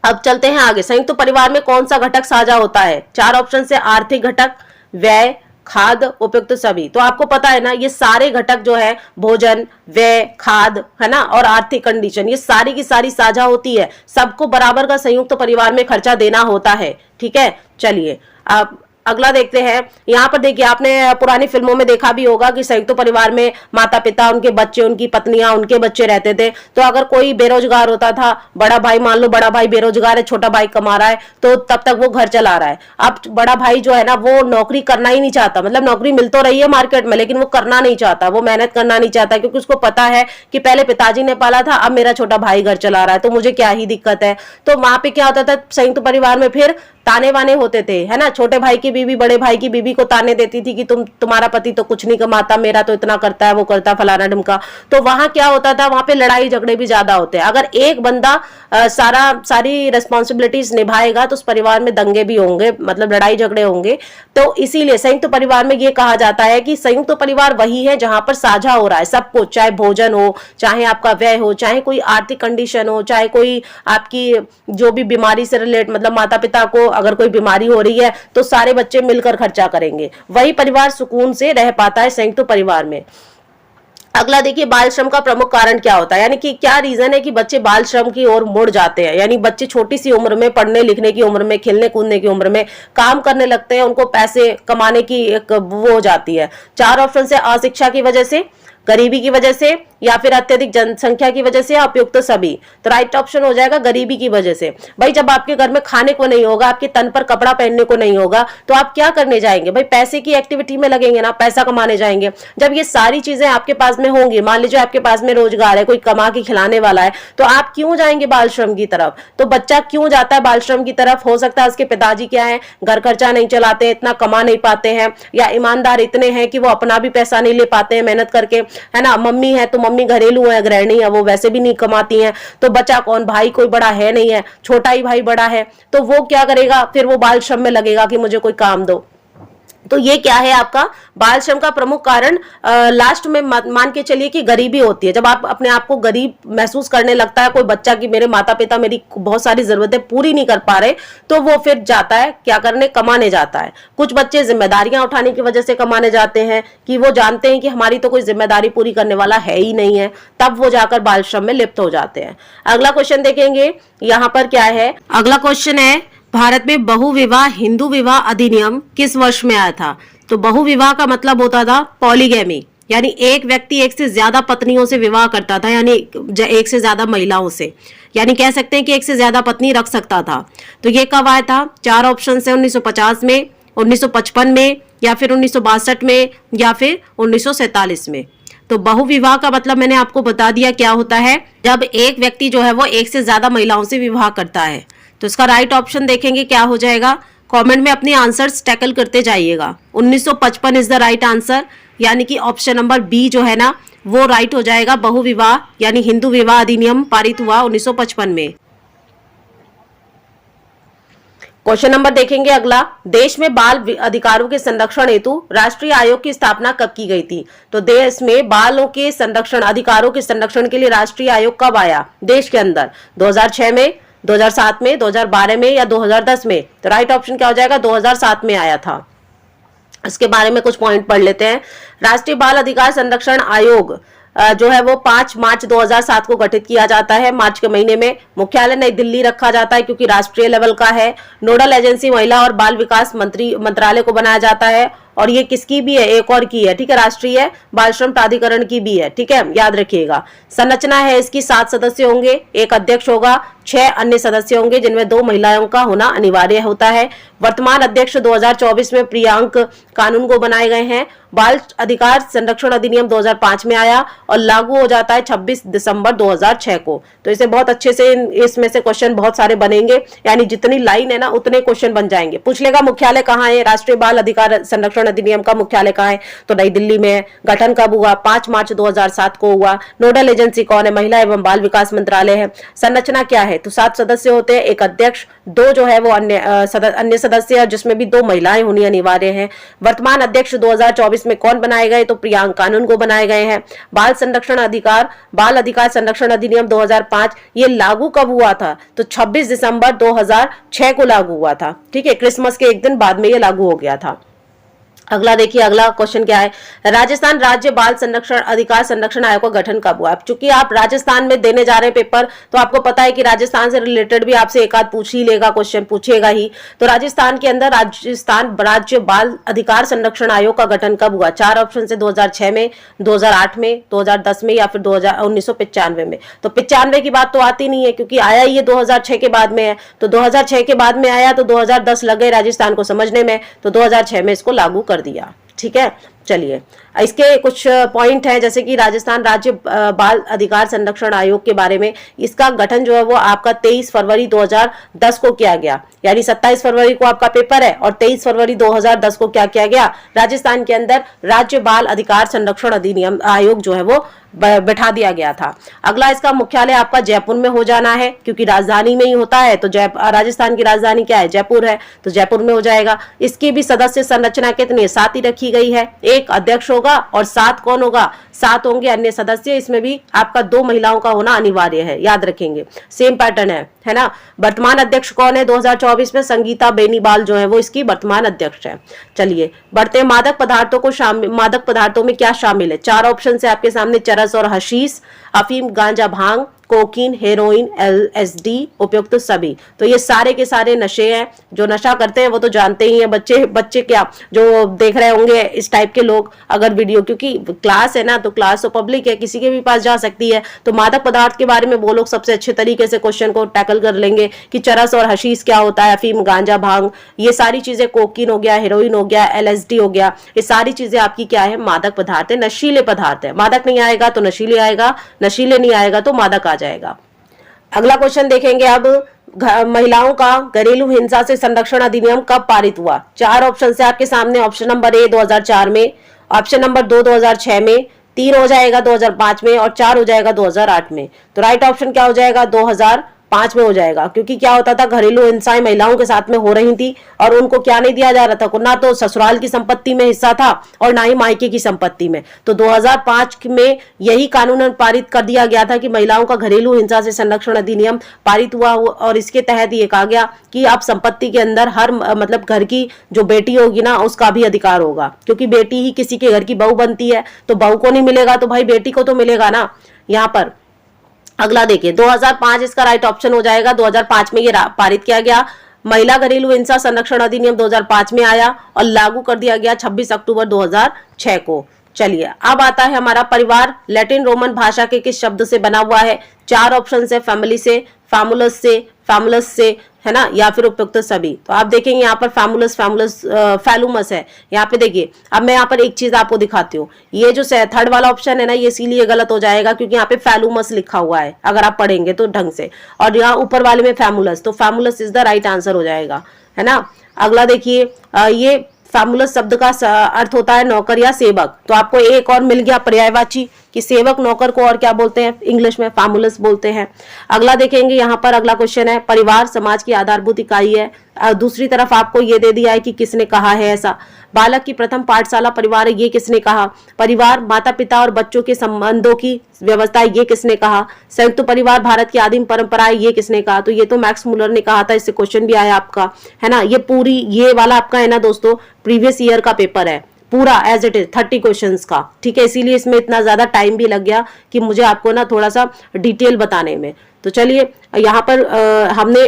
अब चलते हैं आगे। संयुक्त परिवार में कौन सा घटक साझा होता है? 4 ऑप्शन से आर्थिक घटक, व्यय, खाद, उपयुक्त सभी। तो आपको पता है ना ये सारे घटक जो है भोजन, व्यय, खाद, है ना, और आर्थिक कंडीशन, ये सारी की सारी साझा होती है। सबको बराबर का संयुक्त परिवार में खर्चा देना होता है। ठीक है, चलिए अब अगला देखते हैं। यहाँ पर देखिए आपने पुरानी फिल्मों में देखा भी होगा कि संयुक्त परिवार में माता पिता, उनके बच्चे, उनकी पत्नियां, उनके बच्चे रहते थे। तो अगर कोई बेरोजगार होता था, बड़ा भाई मान लो बड़ा भाई बेरोजगार है, छोटा भाई कमा रहा है, तो तब तक वो घर चला रहा है। अब बड़ा भाई जो है ना वो नौकरी करना ही नहीं चाहता, मतलब नौकरी मिल तो रही है मार्केट में लेकिन वो करना नहीं चाहता, वो मेहनत करना नहीं चाहता, क्योंकि उसको पता है कि पहले पिताजी ने पाला था, अब मेरा छोटा भाई घर चला रहा है, तो मुझे क्या ही दिक्कत है। तो वहां पे क्या होता था, संयुक्त परिवार में फिर ताने वाने होते थे, है ना। छोटे भाई की बीवी बड़े भाई की बीवी को ताने देती थी कि तुम्हारा पति तो कुछ नहीं कमाता, मेरा तो इतना करता है, वो करता फलाना ढिमका। तो वहां क्या होता था, वहां पे लड़ाई झगड़े भी ज्यादा होते हैं। अगर एक बंदा सारी रिस्पॉन्सिबिलिटीज निभाएगा तो उस परिवार में दंगे भी होंगे, मतलब लड़ाई झगड़े होंगे। तो इसीलिए संयुक्त परिवार में ये कहा जाता है कि संयुक्त परिवार वही है जहां पर साझा हो रहा है सब कुछ, चाहे भोजन हो, चाहे आपका व्यय हो, चाहे कोई आर्थिक कंडीशन हो, चाहे कोई आपकी जो भी बीमारी से रिलेट, मतलब माता पिता को अगर कोई बीमारी हो रही है तो सारे बच्चे मिलकर खर्चा करेंगे, वही परिवार सुकून से रह पाता है संयुक्त परिवार में। अगला देखिए, बाल श्रम का प्रमुख कारण क्या होता है, यानी कि क्या रीजन है कि बच्चे बाल श्रम की ओर मुड़ जाते हैं। यानी बच्चे छोटी सी उम्र में, पढ़ने लिखने की उम्र में, खेलने कूदने की उम्र में काम करने लगते हैं, उनको पैसे कमाने की एक वो हो जाती है। 4 ऑप्शन से अशिक्षा की वजह से, गरीबी की वजह से, या फिर अत्यधिक जनसंख्या की वजह से, या उपयुक्त सभी। तो राइट ऑप्शन हो जाएगा गरीबी की वजह से। भाई जब आपके घर में खाने को नहीं होगा, आपके तन पर कपड़ा पहनने को नहीं होगा, तो आप क्या करने जाएंगे? भाई पैसे की एक्टिविटी में लगेंगे ना, पैसा कमाने जाएंगे। जब ये सारी चीजें आपके पास में होंगी, मान लीजिए आपके पास में रोजगार है, कोई कमा के खिलाने वाला है, तो आप क्यों जाएंगे बाल श्रम की तरफ? तो बच्चा क्यों जाता है बाल श्रम की तरफ? हो सकता है उसके पिताजी क्या है, घर खर्चा नहीं चलाते, इतना कमा नहीं पाते हैं, या ईमानदार इतने हैं कि वो अपना भी पैसा नहीं ले पाते हैं मेहनत करके, है ना। मम्मी है तो मम्मी घरेलू है, गृहिणी है, वो वैसे भी नहीं कमाती हैं, तो बचा कौन? भाई कोई बड़ा है नहीं है, छोटा ही भाई बड़ा है, तो वो क्या करेगा? फिर वो बाल श्रम में लगेगा कि मुझे कोई काम दो। तो ये क्या है आपका बाल श्रम का प्रमुख कारण। लास्ट में मान के चलिए कि गरीबी होती है। जब आप अपने आप को गरीब महसूस करने लगता है कोई बच्चा कि मेरे माता पिता मेरी बहुत सारी जरूरतें पूरी नहीं कर पा रहे, तो वो फिर जाता है क्या करने, कमाने जाता है। कुछ बच्चे जिम्मेदारियां उठाने की वजह से कमाने जाते हैं कि वो जानते हैं कि हमारी तो कोई जिम्मेदारी पूरी करने वाला है ही नहीं है, तब वो जाकर बाल श्रम में लिप्त हो जाते हैं। अगला क्वेश्चन देखेंगे यहाँ पर क्या है। अगला क्वेश्चन है भारत में बहुविवाह हिंदू विवाह अधिनियम किस वर्ष में आया था। तो बहुविवाह का मतलब होता था पॉलीगैमी, यानी एक व्यक्ति एक से ज्यादा पत्नियों से विवाह करता था, यानी एक से ज्यादा महिलाओं से, यानी कह सकते हैं कि एक से ज्यादा पत्नी रख सकता था। तो ये कब आया था। 4 ऑप्शन है 1950 में, 1955 में, या फिर 1962 में, या फिर 1947 में। तो बहुविवाह का मतलब मैंने आपको बता दिया क्या होता है, जब एक व्यक्ति जो है वो एक से ज्यादा महिलाओं से विवाह करता है। तो इसका राइट ऑप्शन देखेंगे क्या हो जाएगा। कमेंट में अपने आंसर्स टैकल करते जाइएगा। 1955 इज द राइट आंसर, यानी कि ऑप्शन नंबर बी जो है ना वो राइट हो जाएगा। बहुविवाह यानी हिंदू विवाह अधिनियम पारित हुआ 1955 में। क्वेश्चन नंबर देखेंगे अगला। देश में बाल अधिकारों के संरक्षण हेतु राष्ट्रीय आयोग की स्थापना कब की गई थी। तो देश में बालों के संरक्षण अधिकारों के संरक्षण के लिए राष्ट्रीय आयोग कब आया देश के अंदर। 2006 में, 2007 में, 2012 में, या 2010 में। तो राइट ऑप्शन क्या हो जाएगा, 2007 में आया था। इसके बारे में कुछ पॉइंट पढ़ लेते हैं। राष्ट्रीय बाल अधिकार संरक्षण आयोग जो है वो 5 मार्च 2007 को गठित किया जाता है। मार्च के महीने में मुख्यालय नई दिल्ली रखा जाता है क्योंकि राष्ट्रीय लेवल का है। नोडल एजेंसी महिला और बाल विकास मंत्रालय को बनाया जाता है। और ये किसकी भी है, एक और की है, ठीक है, राष्ट्रीय बाल श्रम प्राधिकरण की भी है, ठीक है, याद रखिएगा। संरचना है इसकी 7 सदस्य होंगे, एक अध्यक्ष होगा, 6 अन्य सदस्य होंगे जिनमें 2 महिलाओं का होना अनिवार्य होता है। वर्तमान अध्यक्ष 2024 में प्रियांक कानून को बनाए गए हैं। बाल अधिकार संरक्षण अधिनियम 2005 में आया और लागू हो जाता है 26 दिसंबर 2006 को। तो इसे बहुत अच्छे से इसमें से क्वेश्चन बहुत सारे बनेंगे, यानी जितनी लाइन है ना उतने क्वेश्चन बन जाएंगे। पूछ लेगा मुख्यालय कहाँ है, राष्ट्रीय बाल अधिकार संरक्षण अधिनियम का मुख्यालय कहाँ है, तो नई दिल्ली में है। गठन कब हुआ, 5 मार्च 2007 को हुआ। नोडल एजेंसी कौन है, महिला एवं बाल विकास मंत्रालय है। संरचना क्या है, तो 7 सदस्य होते हैं, एक अध्यक्ष, 2 जो है वो अन्य सदस्य, जिसमें भी 2 महिलाएं होनी अनिवार्य है। वर्तमान अध्यक्ष 2024 में कौन बनाए गए, तो प्रियांक कानून को बनाए गए हैं। बाल अधिकार संरक्षण अधिनियम 2005 ये लागू कब हुआ था, तो 26 दिसंबर 2006 को लागू हुआ था, ठीक है, क्रिसमस के एक दिन बाद में ये लागू हो गया था। अगला देखिए, अगला क्वेश्चन क्या है। राजस्थान राज्य बाल संरक्षण अधिकार संरक्षण आयोग का गठन कब हुआ। चूंकि आप राजस्थान में देने जा रहे हैं पेपर, तो आपको पता है कि राजस्थान से रिलेटेड भी आपसे एक आध पूछ ही लेगा, क्वेश्चन पूछेगा ही। तो राजस्थान के अंदर राजस्थान राज्य बाल अधिकार संरक्षण आयोग का गठन कब हुआ। 4 ऑप्शन से 2006 में, 2008 में, 2010 में, या फिर 1995 में। तो 95 की बात तो आती नहीं है क्योंकि आया ही ये 2006 के बाद में है। तो 2006 के बाद में आया तो 2010 लग गए राजस्थान को समझने में, तो 2006 में इसको लागू कर दिया, ठीक है। चलिए, इसके कुछ पॉइंट हैं, जैसे कि राजस्थान राज्य बाल अधिकार संरक्षण आयोग के बारे में। इसका गठन जो है वो आपका 23 फरवरी 2010 को किया गया, यानी 27 फरवरी को आपका पेपर है और 23 फरवरी 2010 को क्या किया गया, राजस्थान के अंदर राज्य बाल अधिकार संरक्षण अधिनियम आयोग जो है वो बैठा दिया गया था। अगला, इसका मुख्यालय आपका जयपुर में हो जाना है क्योंकि राजधानी में ही होता है। तो राजस्थान की राजधानी क्या है, जयपुर है, तो जयपुर में हो जाएगा। इसकी भी सदस्य संरचना कितनी है, 7 ही रखी गई है। एक अध्यक्ष होगा और 7 कौन होगा, 7 होंगे अन्य सदस्य। इसमें भी आपका 2 महिलाओं का होना अनिवार्य है, याद रखेंगे, सेम पैटर्न है ना। वर्तमान अध्यक्ष कौन है 2024 में, संगीता बेनीवाल जो है वो इसकी वर्तमान अध्यक्ष है। चलिए बढ़ते हैं, मादक पदार्थों में क्या शामिल है। 4 ऑप्शन से आपके सामने, चरस और हशीश, अफीम, गांजा, भांग, कोकीन, हेरोइन, LSD, उपयुक्त सभी। तो ये सारे के सारे नशे हैं। जो नशा करते हैं वो तो जानते ही हैं, बच्चे क्या जो देख रहे होंगे इस टाइप के लोग, अगर वीडियो, क्योंकि क्लास है ना, तो क्लास तो पब्लिक है, किसी के भी पास जा सकती है। तो मादक पदार्थ के बारे में वो लोग सबसे अच्छे तरीके से क्वेश्चन को टैकल कर लेंगे कि चरस और हशीश क्या होता है, अफीम, गांजा, भांग, ये सारी चीजें, कोकीन हो गया, हेरोइन हो गया, LSD हो गया, ये सारी चीजें आपकी क्या है, मादक पदार्थ है, नशीले पदार्थ है। मादक नहीं आएगा तो नशीले आएगा, नशीले नहीं आएगा तो मादक आ जाएगा। अगला क्वेश्चन देखेंगे अब, महिलाओं का घरेलू हिंसा से संरक्षण अधिनियम कब पारित हुआ। 4 ऑप्शन से आपके सामने, ऑप्शन नंबर ए 2004 में, ऑप्शन नंबर 2 2006 में, 3 हो जाएगा 2005 में और 4 हो जाएगा 2008 में। तो राइट ऑप्शन क्या हो जाएगा, 5 में हो जाएगा, क्योंकि क्या होता था, घरेलू हिंसाएं महिलाओं के साथ में हो रही थी और उनको क्या नहीं दिया जा रहा था, ना तो ससुराल की संपत्ति में हिस्सा था और ना ही मायके की संपत्ति में। तो 2005 में यही कानून पारित कर दिया गया था कि महिलाओं का घरेलू हिंसा से संरक्षण अधिनियम पारित हुआ और इसके तहत ये कहा गया कि आप संपत्ति के अंदर हर मतलब घर की जो बेटी होगी ना उसका भी अधिकार होगा, क्योंकि बेटी ही किसी के घर की बहू बनती है, तो बहू को नहीं मिलेगा तो भाई बेटी को तो मिलेगा ना। यहाँ पर अगला देखिए 2005 इसका राइट ऑप्शन हो जाएगा। 2005 में ये पारित किया गया। महिला घरेलू हिंसा संरक्षण अधिनियम 2005 में आया और लागू कर दिया गया 26 अक्टूबर 2006 को। चलिए अब आता है हमारा परिवार लैटिन रोमन भाषा के किस शब्द से बना हुआ है। 4 ऑप्शन है, फैमिली से, फैमुलस से, है ना, या फिर उपयुक्त सभी। तो आप देखेंगे यहाँ पर फैलुमस है। यहाँ पे देखिए, अब मैं यहाँ पर एक चीज आपको दिखाती हूँ। ये जो थर्ड वाला ऑप्शन है ना, ये इसीलिए गलत हो जाएगा क्योंकि यहाँ पे फैलुमस लिखा हुआ है अगर आप पढ़ेंगे तो ढंग से, और यहाँ ऊपर वाले में फैमुलस, तो फैमुलस इज द राइट आंसर हो जाएगा, है ना। अगला देखिए, ये फैमुलस शब्द का अर्थ होता है नौकर या सेवक। तो आपको एक और मिल गया पर्यायवाची कि सेवक नौकर को और क्या बोलते हैं, इंग्लिश में फैमुलस बोलते हैं। अगला देखेंगे, यहाँ पर अगला क्वेश्चन है, परिवार समाज की आधारभूत इकाई है। दूसरी तरफ आपको ये दे दिया है कि किसने कहा है ऐसा। बालक की प्रथम पाठशाला परिवार है, ये किसने कहा। परिवार माता पिता और बच्चों के संबंधों की व्यवस्था है, ये किसने कहा। संयुक्त परिवार भारत की आदिम परंपरा है, ये किसने कहा। तो ये तो मैक्स मुलर ने कहा था, इससे क्वेश्चन भी आया आपका, है ना। ये पूरी ये वाला आपका है ना दोस्तों, प्रीवियस ईयर का पेपर है पूरा एज इट इज 30 क्वेश्चंस का, ठीक है। इसीलिए इसमें इतना ज्यादा टाइम भी लग गया कि मुझे आपको ना थोड़ा सा डिटेल बताने में। तो चलिए यहाँ पर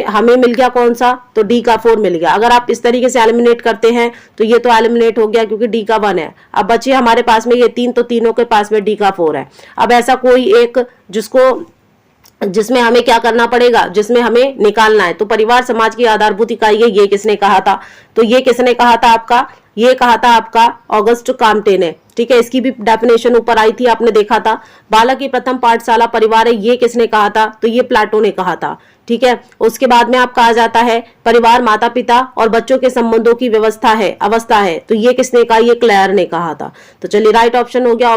हमें मिल गया कौन सा, तो डी का 4 मिल गया। अगर आप इस तरीके से एलिमिनेट करते हैं तो ये तो एलिमिनेट हो गया क्योंकि डी का 1 है। अब बचे हमारे पास में ये 3, तो तीनों के पास में डी का 4 है। अब ऐसा कोई एक जिसमें हमें क्या करना पड़ेगा, जिसमें हमें निकालना है। तो परिवार समाज की आधारभूत इकाई है, ये किसने कहा था। तो ये किसने कहा था आपका, ये कहा था आपका ऑगस्ट काम्टे ने, ठीक है। इसकी भी डेफिनेशन ऊपर आई थी, आपने देखा था। बालक की प्रथम पाठशाला परिवार है, ये किसने कहा था, तो ये प्लाटो ने कहा था, ठीक है। उसके बाद में आप कहा जाता है परिवार माता पिता और बच्चों के संबंधों की अवस्था है, तो ये किसने कहा, ये क्लेयर ने कहा था। तो चलिए राइट ऑप्शन हो गया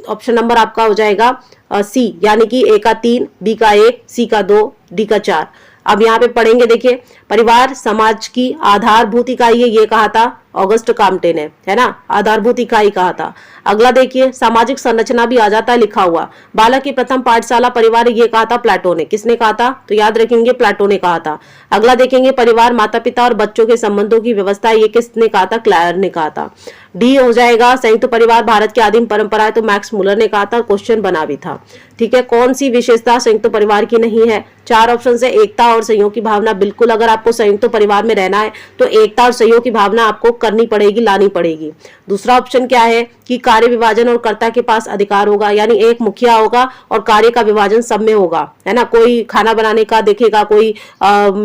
ऑप्शन नंबर आपका हो जाएगा सी, यानी कि ए का 3, बी का 1, सी का 2, डी का 4। अब यहाँ पे पढ़ेंगे, देखिए परिवार समाज की आधारभूत इकाई है, ये कहा था ऑगस्ट काम्टे ने, है ना, आधारभूत इकाई कहा था। अगला देखिए सामाजिक संरचना भी आ जाता है लिखा हुआ। बालक की प्रथम पाठशाला परिवार, ये कहा था प्लाटो ने। किसने कहा था, तो याद रखेंगे प्लाटो ने कहा था। अगला देखेंगे परिवार माता पिता और बच्चों के संबंधों की व्यवस्था, ये किसने कहा था, क्लेयर ने कहा था। डी हो जाएगा संयुक्त परिवार भारत की आदिम परंपरा है, तो मैक्स मुलर ने कहा था, क्वेश्चन बना भी था, ठीक है। कौन सी विशेषता संयुक्त परिवार की नहीं है। 4 ऑप्शन से एकता और सहयोग की भावना। बिल्कुल अगर आपको संयुक्त परिवार में रहना है तो एकता और सहयोग की भावना आपको करनी पड़ेगी, लानी पड़ेगी। दूसरा ऑप्शन क्या है कि कार्य विभाजन और कर्ता के पास अधिकार होगा, यानी एक मुखिया होगा और कार्य का विभाजन सब में होगा, है ना। कोई खाना बनाने का देखेगा, कोई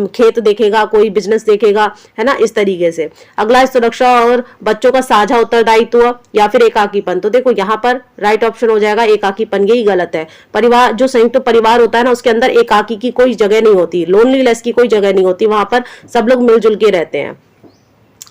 खेत देखेगा, कोई बिजनेस देखेगा, है ना, इस तरीके से। अगला सुरक्षा और बच्चों का साझा उत्तरदायित्व या फिर एकाकीपन। तो देखो यहाँ पर राइट ऑप्शन हो जाएगा एकाकीपन, यही गलत है। परिवार जो संयुक्त परिवार होता है ना, उसके अंदर एकाकी की कोई जगह नहीं होती, लोनलीनेस की कोई जगह नहीं होती, वहां पर सब लोग मिलजुल के रहते हैं।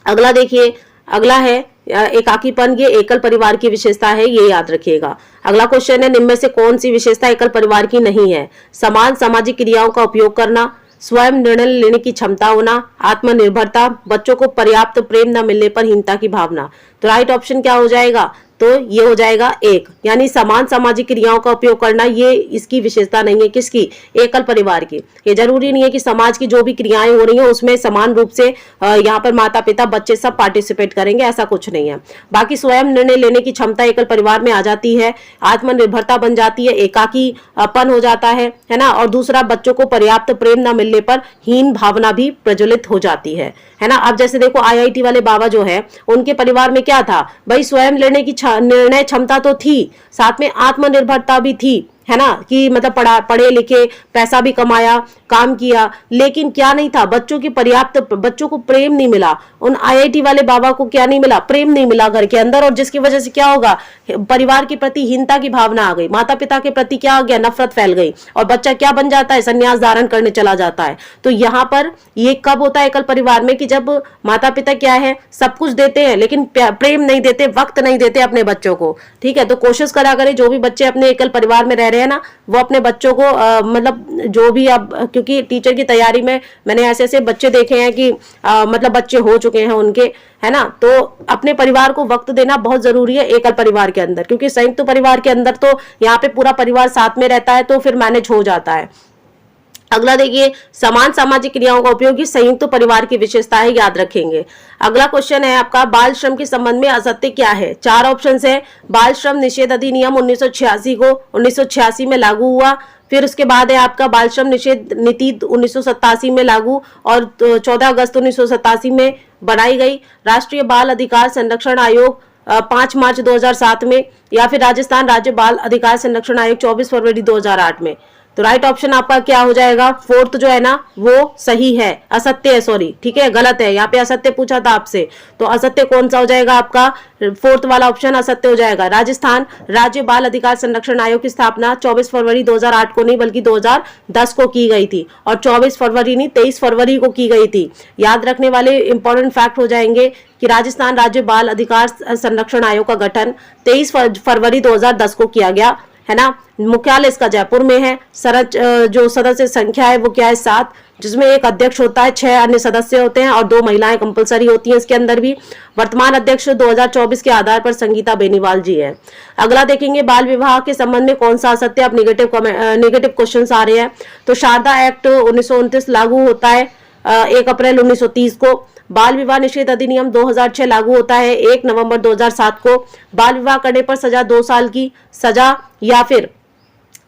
अगला देखिए, अगला है एकाकीपन, ये एकल परिवार की विशेषता है, ये याद रखिएगा। अगला क्वेश्चन है निम्न में से कौन सी विशेषता एकल परिवार की नहीं है। समान सामाजिक क्रियाओं का उपयोग करना, स्वयं निर्णय लेने की क्षमता होना, आत्मनिर्भरता, बच्चों को पर्याप्त प्रेम न मिलने पर हीनता की भावना। तो राइट ऑप्शन क्या हो जाएगा, तो ये हो जाएगा 1, यानी समान सामाजिक क्रियाओं का उपयोग करना, ये इसकी विशेषता नहीं है, किसकी, एकल परिवार की। ये जरूरी नहीं है कि समाज की जो भी क्रियाएं हो रही हैं उसमें समान रूप से यहाँ पर माता पिता बच्चे सब पार्टिसिपेट करेंगे, ऐसा कुछ नहीं है। बाकी स्वयं निर्णय लेने की क्षमता एकल परिवार में आ जाती है, आत्मनिर्भरता बन जाती है, एकाकीपन हो जाता है ना। और दूसरा, बच्चों को पर्याप्त प्रेम न मिलने पर हीन भावना भी प्रज्वलित हो जाती है ना। अब जैसे देखो IIT वाले बाबा जो है, उनके परिवार में क्या था भाई, स्वयं लेने की निर्णय क्षमता तो थी, साथ में आत्मनिर्भरता भी थी, है ना, कि मतलब पढ़े लिखे, पैसा भी कमाया, काम किया, लेकिन क्या नहीं था, बच्चों को प्रेम नहीं मिला। उन IIT वाले बाबा को क्या नहीं मिला, प्रेम नहीं मिला घर के अंदर, और जिसकी वजह से क्या होगा, परिवार के प्रति हीनता की भावना आ गई, माता पिता के प्रति क्या आ गया, नफरत फैल गई, और बच्चा क्या बन जाता है, संन्यास धारण करने चला जाता है। तो यहाँ पर ये कब होता है एकल परिवार में, कि जब माता पिता क्या है, सब कुछ देते हैं लेकिन प्रेम नहीं देते, वक्त नहीं देते अपने बच्चों को, ठीक है। तो कोशिश करा करें जो भी बच्चे अपने एकल परिवार में रह रहे हैं
हैं ना, वो अपने बच्चों को मतलब जो भी अब, क्योंकि टीचर की तैयारी में मैंने ऐसे ऐसे बच्चे देखे हैं कि मतलब बच्चे हो चुके हैं उनके, है ना, तो अपने परिवार को वक्त देना बहुत जरूरी है एकल परिवार के अंदर, क्योंकि संयुक्त परिवार के अंदर तो यहाँ पे पूरा परिवार साथ में रहता है तो फिर मैनेज हो जाता है। अगला देखिए, समान सामाजिक क्रियाओं का उपयोग संयुक्त परिवार की विशेषताएं याद रखेंगे। अगला क्वेश्चन है आपका, बाल श्रम के संबंध में असत्य क्या है? 4 ऑप्शंस है। बाल श्रम निषेध अधिनियम 1986 में लागू हुआ। फिर उसके बाद है आपका बाल श्रम निषेध नीति 1987 में लागू और 14 अगस्त 1987 में बनाई गई। राष्ट्रीय बाल अधिकार संरक्षण आयोग 5 मार्च 2007 में, या फिर राजस्थान राज्य बाल अधिकार संरक्षण आयोग 24 फरवरी 2008 में। तो राइट ऑप्शन आपका क्या हो जाएगा? फोर्थ जो है ना वो सही है, असत्य है, सॉरी, ठीक है, गलत है, यहाँ पे असत्य पूछा था आपसे, तो असत्य कौन सा हो जाएगा आपका? फोर्थ वाला ऑप्शन असत्य हो जाएगा। राजस्थान राज्य बाल अधिकार संरक्षण आयोग की स्थापना 24 फरवरी 2008 को नहीं बल्कि 2010 को की गई थी, और 24 फरवरी नहीं 23 फरवरी को की गई थी। याद रखने वाले इंपॉर्टेंट फैक्ट हो जाएंगे कि राजस्थान राज्य बाल अधिकार संरक्षण आयोग का गठन 23 फरवरी 2010 को किया गया, है ना। मुख्यालय इसका जयपुर में है। जो सदस्य संख्या है वो क्या है? 7, जिसमें एक अध्यक्ष होता है, 6 अन्य सदस्य होते हैं और 2 महिलाएं कंपलसरी होती हैं इसके अंदर भी। वर्तमान अध्यक्ष 2024 के आधार पर संगीता बेनीवाल जी है। अगला देखेंगे, बाल विवाह के संबंध में कौन सा असत्य? अब नेगेटिव क्वेश्चन आ रहे हैं। तो शारदा एक्ट 1929 लागू होता है 1 अप्रैल 1930 को। बाल विवाह निषेध अधिनियम 2006 लागू होता है 1 नवंबर 2007 को। बाल विवाह करने पर सजा 2 साल की सजा या फिर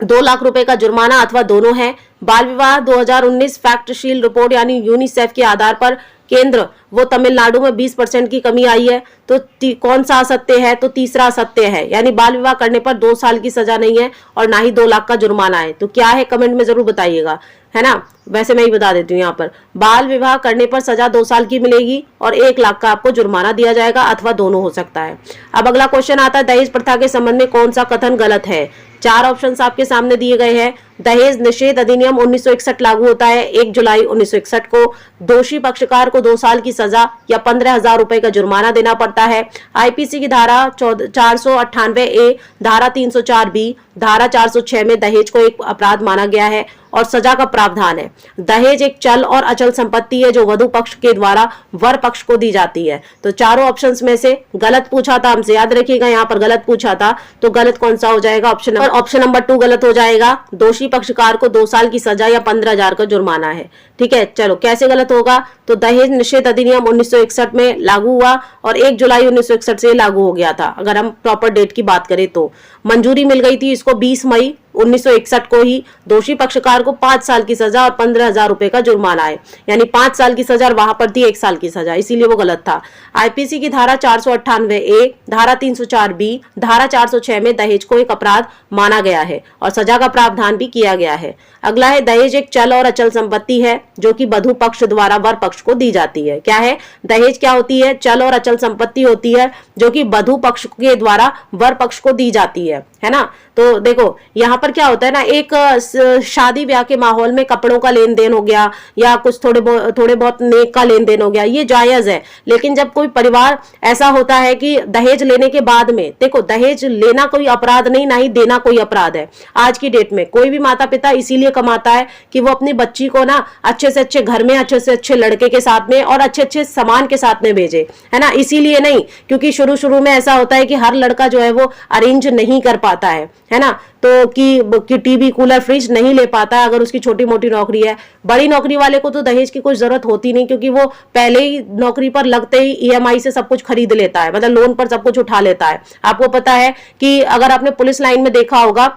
2 लाख रुपए का जुर्माना अथवा दोनों है। बाल विवाह 2019 फैक्टशील रिपोर्ट यानी यूनिसेफ के आधार पर केंद्र वो तमिलनाडु में 20% की कमी आई है। तो कौन सा असत्य है? तो तीसरा असत्य है, यानी बाल विवाह करने पर 2 साल की सजा नहीं है और ना ही 2 लाख का जुर्माना है। तो क्या है कमेंट में जरूर बताइएगा, है ना। वैसे मैं ही बता देती हूँ, यहाँ पर बाल विवाह करने पर सजा 2 साल की मिलेगी और 1 लाख का आपको जुर्माना दिया जाएगा अथवा दोनों हो सकता है। अब अगला क्वेश्चन आता है, दहेज प्रथा के संबंध में कौन सा कथन गलत है? 4 ऑप्शंस आपके सामने दिए गए हैं। दहेज निषेध अधिनियम 1961 लागू होता है 1 जुलाई 1961 को। दोषी पक्षकार को 2 साल की सजा या 15,000 रुपए का जुर्माना देना पड़ता है। आईपीसी की धारा 498A, धारा 304B, धारा 406 में दहेज को एक अपराध माना गया है और सजा का प्रावधान है। दहेज एक चल और अचल संपत्ति है जो वधु पक्ष के द्वारा वर पक्ष को दी जाती है। तो चारों ऑप्शंस में से गलत पूछा था हमसे, याद रखिएगा, यहाँ पर गलत पूछा था, तो गलत कौन सा हो जाएगा? ऑप्शन नंबर 2 गलत हो जाएगा। दोषी पक्षकार को 2 साल की सजा या 15,000 का जुर्माना है। ठीक है, चलो कैसे गलत होगा? तो दहेज निषेध अधिनियम 1961 में लागू हुआ और 1 जुलाई 1961 से लागू हो गया था। अगर हम प्रॉपर डेट की बात करें तो मंजूरी मिल गई थी इसको 20 मई 1961 को ही। दोषी पक्षकार को 5 साल की सजा और 15,000 रुपए का जुर्माना है, यानी 5 साल की सजा और वहां पर थी 1 साल की सजा, इसीलिए वो गलत था। आईपीसी की धारा 498A, धारा 304B, धारा 406 में दहेज को एक अपराध माना गया है और सजा का प्रावधान भी किया गया है। अगला है, दहेज एक चल और अचल संपत्ति है जो कि वधु पक्ष द्वारा वर पक्ष को दी जाती है। क्या है? दहेज क्या होती है? चल और अचल संपत्ति होती है जो कि वधु पक्ष के द्वारा वर पक्ष को दी जाती है ना। तो देखो यहाँ पर क्या होता है ना, एक शादी ब्याह के माहौल में कपड़ों का लेन देन हो गया या कुछ थोड़े बहुत नेक का लेन देन हो गया, ये जायज है। लेकिन जब कोई परिवार ऐसा होता है कि दहेज लेने के बाद में, देखो दहेज लेना कोई अपराध नहीं, ना ही देना कोई अपराध है। आज की डेट में कोई भी माता पिता इसीलिए कमाता है कि वो अपनी बच्ची को ना अच्छे से अच्छे घर में, अच्छे से अच्छे लड़के के साथ में और अच्छे अच्छे सामान के साथ में भेजे, है ना। इसीलिए नहीं, क्योंकि शुरू में ऐसा होता है कि हर लड़का जो है वो अरेंज नहीं कर पाता है ना। तो कि टीवी कूलर फ्रिज नहीं ले पाता है अगर उसकी छोटी मोटी नौकरी है। बड़ी नौकरी वाले को तो दहेज की कोई जरूरत होती नहीं, क्योंकि वो पहले ही नौकरी पर लगते ही ईएमआई से सब कुछ खरीद लेता है, मतलब लोन पर सब कुछ उठा लेता है। आपको पता है कि अगर आपने पुलिस लाइन में देखा होगा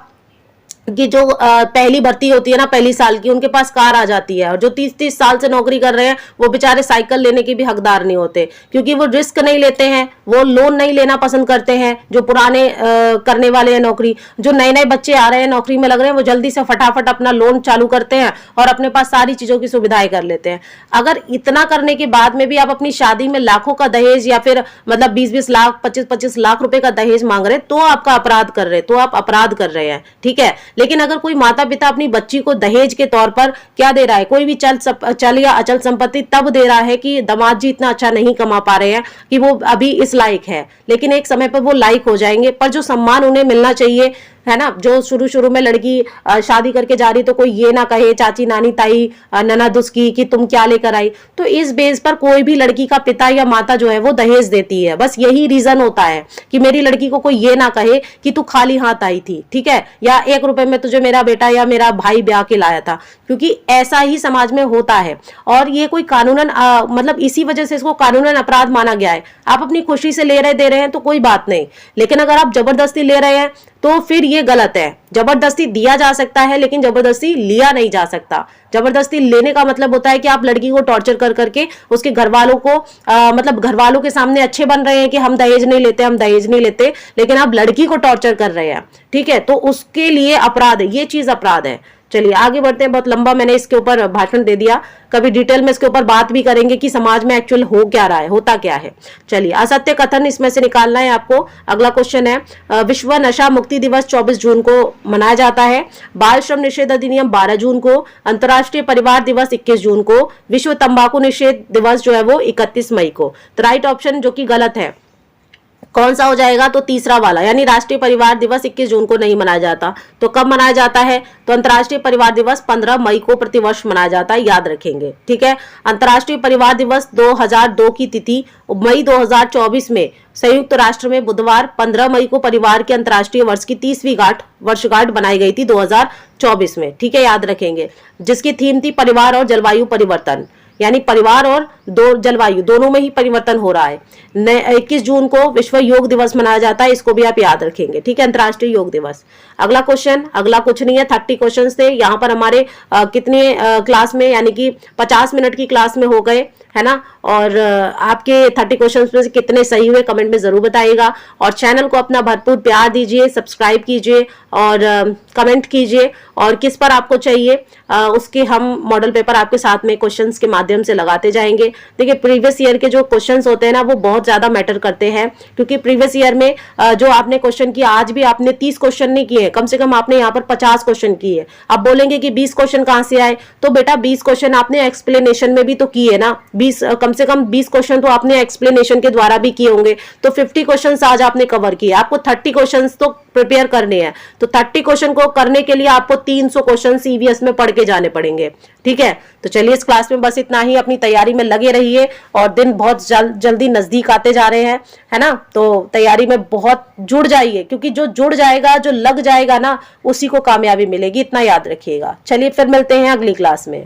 कि जो पहली भर्ती होती है ना, पहली साल की, उनके पास कार आ जाती है, और जो 30-30 साल से नौकरी कर रहे हैं वो बेचारे साइकिल लेने के भी हकदार नहीं होते, क्योंकि वो रिस्क नहीं लेते हैं, वो लोन नहीं लेना पसंद करते हैं। जो पुराने करने वाले हैं नौकरी, जो नए नए बच्चे आ रहे हैं नौकरी में लग रहे हैं, वो जल्दी से फटाफट अपना लोन चालू करते हैं और अपने पास सारी चीजों की सुविधाएं कर लेते हैं। अगर इतना करने के बाद में भी आप अपनी शादी में लाखों का दहेज या फिर मतलब 20-20 लाख 25-25 लाख रुपए का दहेज मांग रहे, तो आपका अपराध कर रहे, तो आप अपराध कर रहे हैं। ठीक है, लेकिन अगर कोई माता पिता अपनी बच्ची को दहेज के तौर पर क्या दे रहा है, कोई भी चल या अचल संपत्ति, तब दे रहा है कि दामाद जी इतना अच्छा नहीं कमा पा रहे हैं कि वो अभी इस लायक है, लेकिन एक समय पर वो लायक हो जाएंगे। पर जो सम्मान उन्हें मिलना चाहिए है ना, जो शुरू शुरू में लड़की शादी करके जा रही तो कोई ये ना कहे चाची नानी ताई ननद उसकी कि तुम क्या लेकर आई। तो इस बेस पर कोई भी लड़की का पिता या माता जो है वो दहेज देती है, बस यही रीजन होता है कि मेरी लड़की को कोई ये ना कहे कि तू खाली हाथ आई थी, ठीक है, या 1 रुपए में तुझे मेरा बेटा या मेरा भाई ब्याह के लाया था, क्योंकि ऐसा ही समाज में होता है। और ये कोई कानूनन मतलब इसी वजह से इसको कानूनन अपराध माना गया है। आप अपनी खुशी से ले रहे दे रहे हैं तो कोई बात नहीं, लेकिन अगर आप जबरदस्ती ले रहे हैं तो फिर ये गलत है। जबरदस्ती दिया जा सकता है लेकिन जबरदस्ती लिया नहीं जा सकता। जबरदस्ती लेने का मतलब होता है कि आप लड़की को टॉर्चर कर करके उसके घर वालों को मतलब घर वालों के सामने अच्छे बन रहे हैं कि हम दहेज नहीं लेते, हम दहेज नहीं लेते, लेकिन आप लड़की को टॉर्चर कर रहे हैं, ठीक है, तो उसके लिए अपराध है, ये चीज अपराध है। चलिए आगे बढ़ते हैं, बहुत लंबा मैंने इसके ऊपर भाषण दे दिया, कभी डिटेल में इसके ऊपर बात भी करेंगे कि समाज में एक्चुअल हो क्या रहा है, होता क्या है। चलिए असत्य कथन इसमें से निकालना है आपको। अगला क्वेश्चन है, विश्व नशा मुक्ति दिवस 24 जून को मनाया जाता है, बाल श्रम निषेध अधिनियम 12 जून को, अंतर्राष्ट्रीय परिवार दिवस 21 जून को, विश्व तंबाकू निषेध दिवस जो है वो 31 मई को। तो राइट ऑप्शन जो कि गलत है कौन सा हो जाएगा, तो तीसरा वाला, यानी राष्ट्रीय परिवार दिवस 21 जून को नहीं मनाया जाता। तो कब मनाया जाता है, तो अंतर्राष्ट्रीय परिवार दिवस 15 मई को प्रतिवर्ष मनाया जाता है, याद रखेंगे, ठीक है। अंतर्राष्ट्रीय परिवार दिवस 2002 की तिथि मई 2024 में संयुक्त राष्ट्र में बुधवार 15 मई को परिवार के अंतर्राष्ट्रीय वर्ष की 30वीं वर्षगांठ बनाई गई थी 2024 में, ठीक है, याद रखेंगे, जिसकी थीम थी परिवार और जलवायु परिवर्तन, यानी परिवार और जलवायु दोनों में ही परिवर्तन हो रहा है। 21 जून को विश्व योग दिवस मनाया जाता है, इसको भी आप याद रखेंगे, ठीक है, अंतर्राष्ट्रीय योग दिवस। अगला क्वेश्चन, अगला कुछ नहीं है, 30 क्वेश्चन थे यहाँ पर हमारे कितने क्लास में, यानी कि 50 मिनट की क्लास में हो गए, है ना। और आपके 30 क्वेश्चन में से कितने सही हुए कमेंट में जरूर बताइएगा, और चैनल को अपना भरपूर प्यार दीजिए, सब्सक्राइब कीजिए और कमेंट कीजिए, और किस पर आपको चाहिए उसके हम मॉडल पेपर आपके साथ में क्वेश्चंस के माध्यम से लगाते जाएंगे। देखिए प्रीवियस ईयर के जो क्वेश्चंस होते हैं ना वो बहुत ज्यादा मैटर करते हैं, क्योंकि प्रीवियस ईयर में जो आपने क्वेश्चन किया, आज भी आपने 30 क्वेश्चन नहीं किए, कम से कम आपने यहाँ पर 50 क्वेश्चन किए। आप बोलेंगे कि 20 क्वेश्चन कहाँ से आए, तो बेटा 20 क्वेश्चन आपने एक्सप्लेनेशन में भी तो किए ना, कम से कम 20 क्वेश्चन तो आपने एक्सप्लेनेशन के द्वारा भी किए होंगे, तो 50 क्वेश्चन आज आपने कवर किए। आपको 30 क्वेश्चन तो प्रिपेयर करने हैं, तो 30 क्वेश्चन को करने के लिए आपको 300 क्वेश्चन ईवीएस में पढ़ के जाने पड़ेंगे, ठीक है। तो चलिए इस क्लास में बस इतना ही, अपनी तैयारी में लगे रहिए, और दिन बहुत जल्दी नजदीक आते जा रहे हैं, है ना, तो तैयारी में बहुत जुड़ जाइए, क्योंकि जो जुड़ जाएगा, जो लग जाएगा ना, उसी को कामयाबी मिलेगी, इतना याद रखिएगा। चलिए फिर मिलते हैं अगली क्लास में।